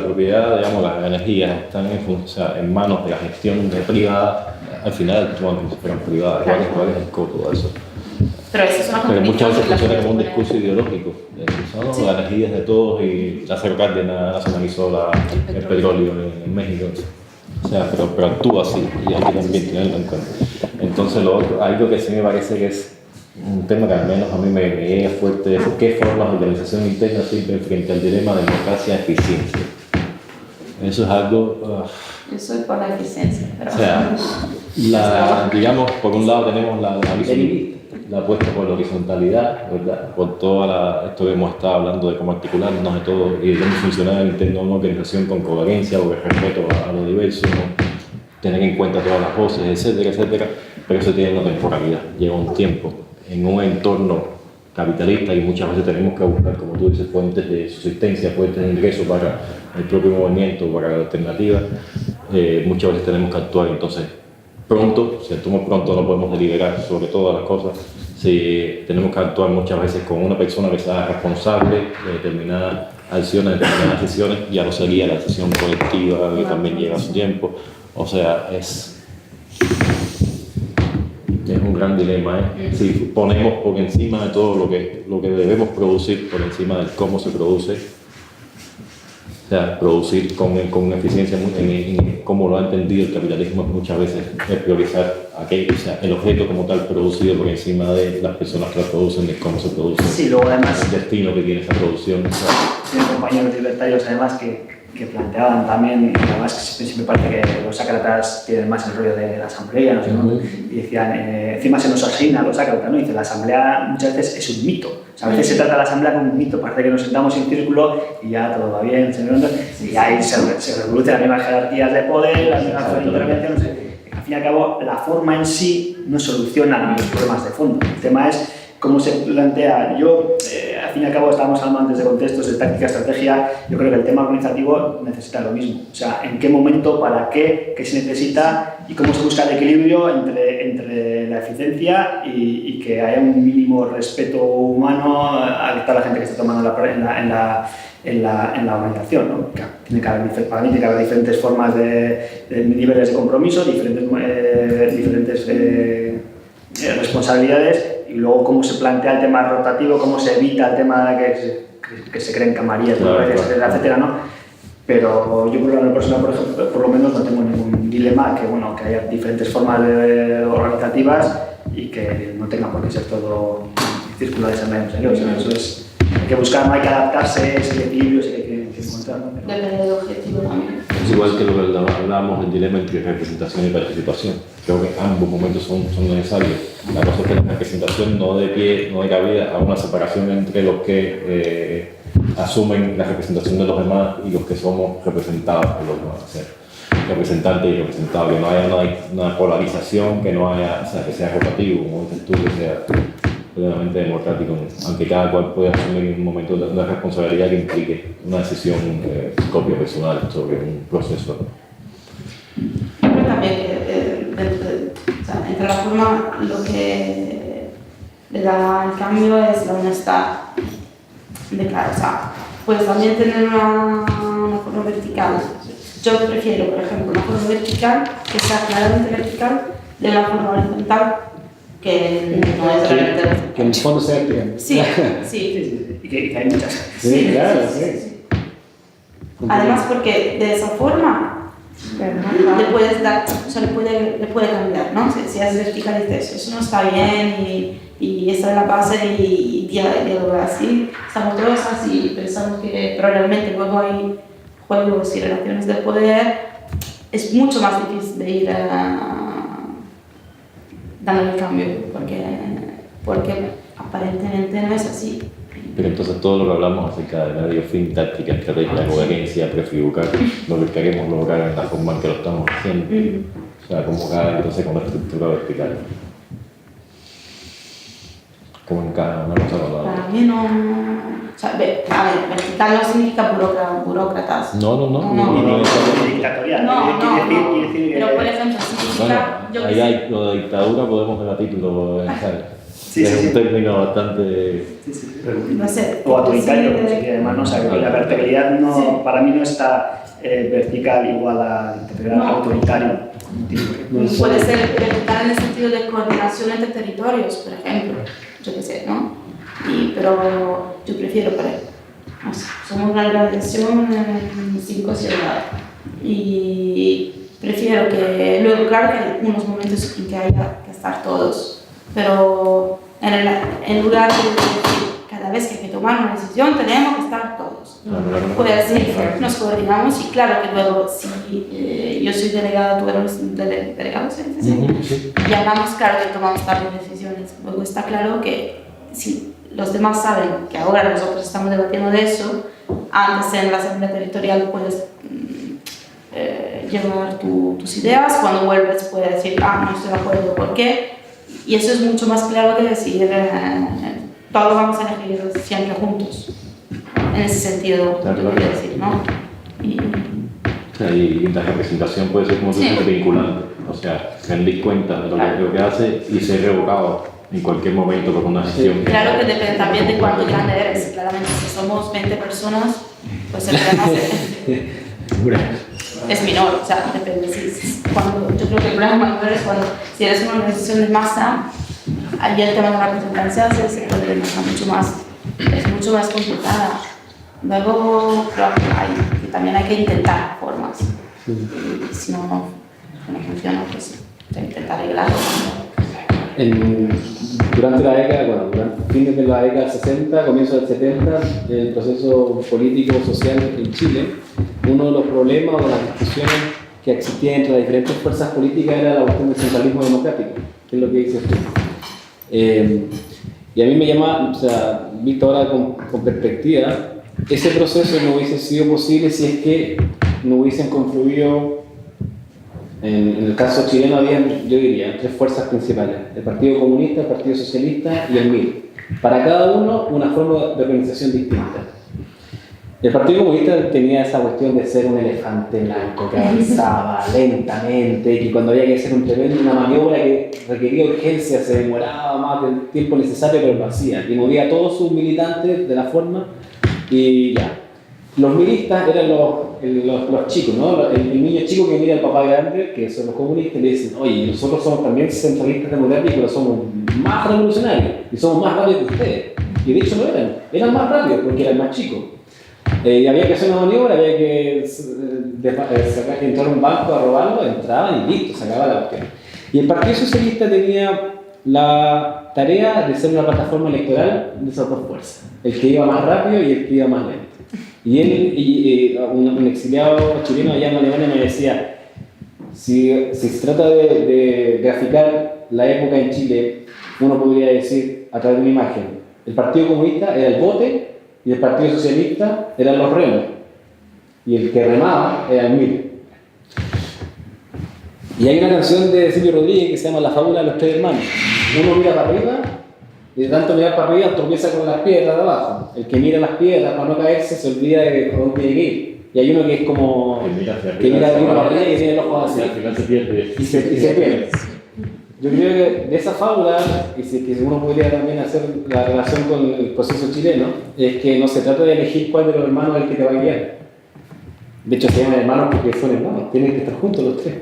propiedad, digamos, las energías están en manos de la gestión privada, al final actúan como si fueran privadas. Claro. ¿Cuál es el costo de eso? Pero eso es una Pero muchas veces funciona como un poner. discurso ideológico. ¿No? La energía es de todos y la Cerro Cárdenas nacionalizó el petróleo en México. O sea, pero actúa así y hay que también tenerlo en cuenta. Entonces, algo que sí me parece que es un tema que al menos a mí me llega fuerte es qué formas de organización interna sirven frente al dilema de democracia-eficiencia. Eso es algo... Yo soy por la eficiencia. Pero... O sea, digamos, por un lado tenemos la apuesta por la horizontalidad, ¿verdad? Por esto que hemos estado hablando de cómo articularnos de todo y de cómo funcionar en interno de una organización con coherencia o respeto a lo diverso, ¿no? Tener en cuenta todas las voces, etcétera, etcétera, pero eso tiene una temporalidad, lleva un tiempo. En un entorno capitalista y muchas veces tenemos que buscar, como tú dices, fuentes de subsistencia, fuentes de ingreso para el propio movimiento, para la alternativa, muchas veces tenemos que actuar entonces pronto, si actuamos pronto no podemos deliberar sobre todas las cosas, si tenemos que actuar muchas veces con una persona que sea responsable de determinadas acciones, de determinadas decisiones, ya no sería la decisión colectiva que también lleva su tiempo, o sea, es un gran dilema, ¿eh? Si ponemos por encima de todo lo que debemos producir, por encima de cómo se produce, o sea, producir con eficiencia, en cómo lo ha entendido el capitalismo muchas veces es priorizar aquello, o sea, el objeto como tal producido por encima de las personas que lo producen, de cómo se produce, sí, luego además el destino que tiene esa producción. Tienen compañeros libertarios además que que planteaban también, además que siempre parece que los sácratas tienen más el rollo de la asamblea, no sé, ¿no? Y decían, encima se nos asigna a los sácratas, ¿no? Y dice, la asamblea muchas veces es un mito. O sea, a veces se trata la asamblea como un mito, parece que nos sentamos en círculo y ya todo va bien, y ahí se reproducen las mismas jerarquías de poder, las mismas formas de intervención, no sé. Al fin y al cabo, la forma en sí no soluciona los problemas de fondo. El tema es cómo se plantea. Yo, al fin y al cabo, estábamos hablando antes de contextos, de táctica, estrategia. Yo creo que el tema organizativo necesita lo mismo. O sea, en qué momento, para qué, qué se necesita y cómo se busca el equilibrio entre la eficiencia y que haya un mínimo respeto humano a toda la gente que está tomando en la organización, ¿no? Tiene que haber, para mí tiene que haber diferentes formas de niveles de compromiso, diferentes responsabilidades, y luego cómo se plantea el tema rotativo, cómo se evita el tema de que se creen camarillas, etcétera, ¿no? Pero yo por lo personal, por ejemplo, por lo menos no tengo ningún dilema que haya diferentes formas organizativas y que no tenga por qué ser todo círculo de San Serio. O sea, eso es, hay que buscar, no hay que adaptarse, ese equilibrio ese que hay que encontrar, ¿no? Depende del objetivo también. Es igual que lo que hablábamos del dilema entre representación y participación. Creo que ambos momentos son necesarios. La cosa es que la representación no da cabida a una separación entre los que asumen la representación de los demás y los que somos representados por los demás. O sea, representante y representable, no haya una polarización, que no haya, o sea, que sea rotativo, como dices tú, que sea plenamente democrático, aunque cada cual pueda asumir en un momento una responsabilidad que implique una decisión propia personal sobre un proceso. Yo creo también que o sea, entre la forma lo que le da el cambio es la honestidad de claro, o sea, puedes también tener una forma vertical. Yo prefiero, por ejemplo, una forma vertical que sea claramente vertical de una forma horizontal que no es realmente vertical. Que en el fondo sea vertical. Sí. Y que hay muchas. Sí, claro, sí. Además, porque de esa forma le puedes dar, o sea, le puede cambiar, ¿no? Si es vertical y dices, eso no está bien y esta es la base y dialogar así, estamos todos así, pensamos que, pero realmente luego hay juegos y relaciones de poder, es mucho más difícil de ir dando el cambio, porque aparentemente no es así. Pero entonces todo lo que hablamos acerca de medio, fin, táctica, estrategia, coherencia, prefigurar, lo que queremos lograr en la forma en que lo estamos haciendo. O sea, como cada entonces con la estructura vertical. Como en cada una cosa con la otra. Para mí no. O sea, a ver, vertical no significa burócratas. No. Dictatorial. Pero por ejemplo, significa. Bueno, ahí hay lo de dictadura, podemos ver a título Sí, es un término bastante... No sé. O autoritario, como sería, además, ¿no? O sea, la verticalidad no, para mí no está vertical igual a autoritario. Puede ser vertical en el sentido de coordinación entre territorios, por ejemplo, yo qué sé, ¿no? Pero yo prefiero, no sé, somos una organización en 5 ciudades y prefiero que, luego claro que hay unos momentos en que haya que estar todos, pero en lugar de decir cada vez que hay que tomar una decisión tenemos que estar todos. Puede decir, nos coordinamos y claro que luego si yo soy delegada, tú eres delegado, ¿sí? Y hablamos, claro que tomamos tales decisiones. Luego está claro que si los demás saben que ahora nosotros estamos debatiendo de eso, antes en la asamblea territorial puedes llevar tus ideas, cuando vuelves puedes decir, no estoy de acuerdo, ¿por qué? Y eso es mucho más claro que decir, todos vamos a elegir siempre juntos. En ese sentido, yo quería decir, ¿no? Y la representación puede ser como tú dices, vinculante. O sea, rendir cuenta de lo que hace y ser revocado en cualquier momento por una decisión. Claro que depende también de cuánto grande eres. Claramente, si somos 20 personas, pues el problema es menor. O sea, depende. Yo creo que el problema mayor es cuando, si eres una organización de masa, allí el tema de la representancia se puede manejar mucho más. Es mucho más complicada. Luego, creo que también hay que intentar formas. Y si no funciona, pues hay que intentar arreglarlo. Durante la década, durante fines de la década del 60, comienzos del 70, el proceso político social en Chile uno de los problemas o de las discusiones que existían entre las diferentes fuerzas políticas era la cuestión del centralismo democrático, que es lo que dices tú. Y a mí me llama, o sea, visto ahora con perspectiva, ese proceso no hubiese sido posible si es que no hubiesen confluido, en el caso chileno había, yo diría, 3 fuerzas principales: el Partido Comunista, el Partido Socialista y el MIR. Para cada uno una forma de organización distinta. El Partido Comunista tenía esa cuestión de ser un elefante blanco que avanzaba lentamente, y cuando había que hacer una maniobra que requería urgencia se demoraba más del tiempo necesario, pero lo hacía, y movía a todos sus militantes de la forma, y ya. Los miristas eran los chicos, ¿no? El niño chico que mira al papá grande, que son los comunistas, y le dicen: oye, nosotros somos también centralistas democráticos, pero somos más revolucionarios y somos más rápidos que ustedes. Y de hecho no eran más rápidos porque eran más chicos. Y había que hacer una maniobra, había que entrar a un banco a robarlo, entraban y listo, se acababa la cuestión. Y el Partido Socialista tenía la tarea de ser una plataforma electoral de esas dos fuerzas: el que iba más rápido y el que iba más lento. Y un exiliado chileno allá en Alemania me decía: si se trata de graficar la época en Chile, uno podría decir a través de una imagen: el Partido Comunista era el bote y el Partido Socialista eran los remos, y el que remaba era el MIR. Y hay una canción de Silvio Rodríguez que se llama La fábula de los 3 hermanos. Uno mira para arriba, y de tanto mirar para arriba tropieza con las piedras de abajo. El que mira las piedras para no caerse se olvida de dónde tiene que ir. Y hay uno que es como que mira de arriba para arriba y tiene los ojos así. Al final se pierde. Y se pierde. Yo creo que de esa fábula, y que uno podría también hacer la relación con el proceso chileno, es que no se trata de elegir cuál de los hermanos es el que te va a guiar. De hecho, se llaman hermanos porque son hermanos, tienen que estar juntos los 3.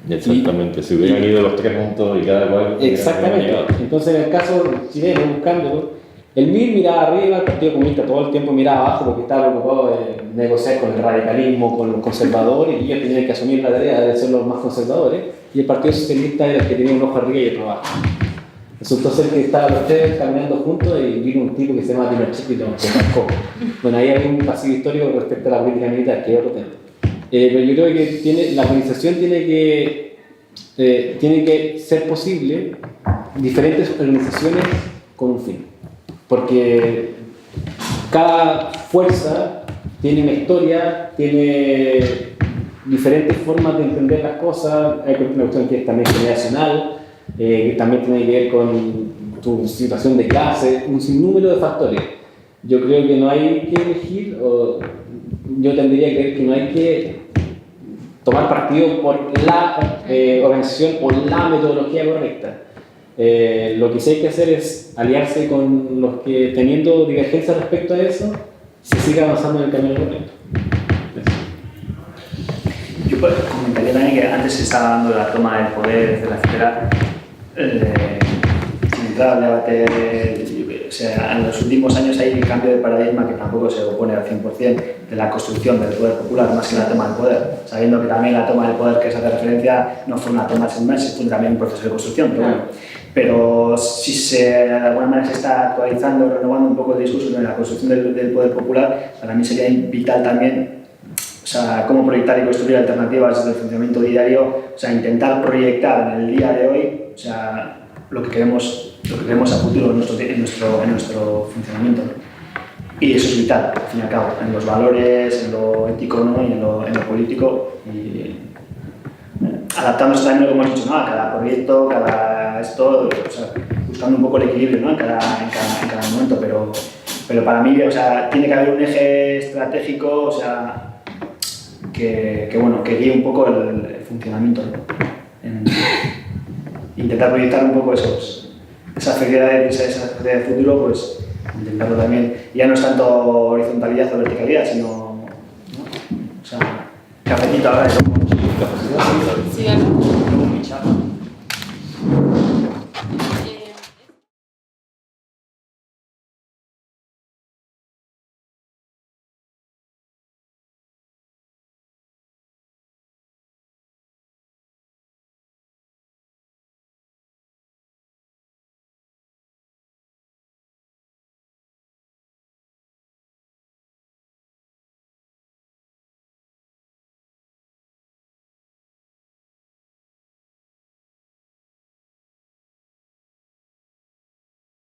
Exactamente, si hubieran ido los 3 juntos y cada cual... Exactamente. Entonces, en el caso chileno, buscándolo, el MIR miraba arriba, el Partido Comunista todo el tiempo miraba abajo porque estaba preocupado de negociar con el radicalismo, con los conservadores, y ellos tenían que asumir la tarea de ser los más conservadores, y el Partido Socialista era el que tenía un ojo arriba y otro abajo. Resultó ser que estaban los 3 caminando juntos y vino un tipo que se llama Pinochet y lo cascó. Bueno, ahí hay un pasillo histórico respecto a la política militar, que es otro tema. Pero yo creo que la organización tiene que ser posible diferentes organizaciones con un fin. Porque cada fuerza tiene una historia, tiene diferentes formas de entender las cosas. Hay una cuestión que es también generacional, que también tiene que ver con tu situación de clase, un sinnúmero de factores. Yo creo que no hay que elegir, o yo tendría que creer que no hay que tomar partido por la organización o la metodología correcta. Lo que sí hay que hacer es aliarse con los que, teniendo divergencias respecto a eso, se siga avanzando en el camino correcto. Yo comentaría también que antes se estaba dando la toma del poder, etcétera, sin entrar al debate. O sea, en los últimos años hay un cambio de paradigma que tampoco se opone al 100% de la construcción del poder popular, más que la toma del poder, sabiendo que también la toma del poder que se hace referencia no fue una toma sin meses, fue también un proceso de construcción, pero bueno. Pero si de alguna manera se está actualizando, renovando un poco el discurso de la construcción del poder popular, para mí sería vital también, o sea, cómo proyectar y construir alternativas desde el funcionamiento diario, o sea, intentar proyectar en el día de hoy, o sea, lo que queremos a futuro en nuestro funcionamiento. Y eso es vital, al fin y al cabo, en los valores, en lo ético, ¿no? Y en lo político. Y adaptándose también, como hemos dicho, ¿no? A cada proyecto, cada esto, o sea, buscando un poco el equilibrio, ¿no? en cada momento, pero para mí, o sea, tiene que haber un eje estratégico, o sea, que guíe un poco el funcionamiento, ¿no? Intentar proyectar un poco esa felicidad de futuro, pues intentarlo también. Ya no es tanto horizontalidad o verticalidad, sino, ¿no? O sea, cafetito ahora, Sí, ¿no? luego un chapa.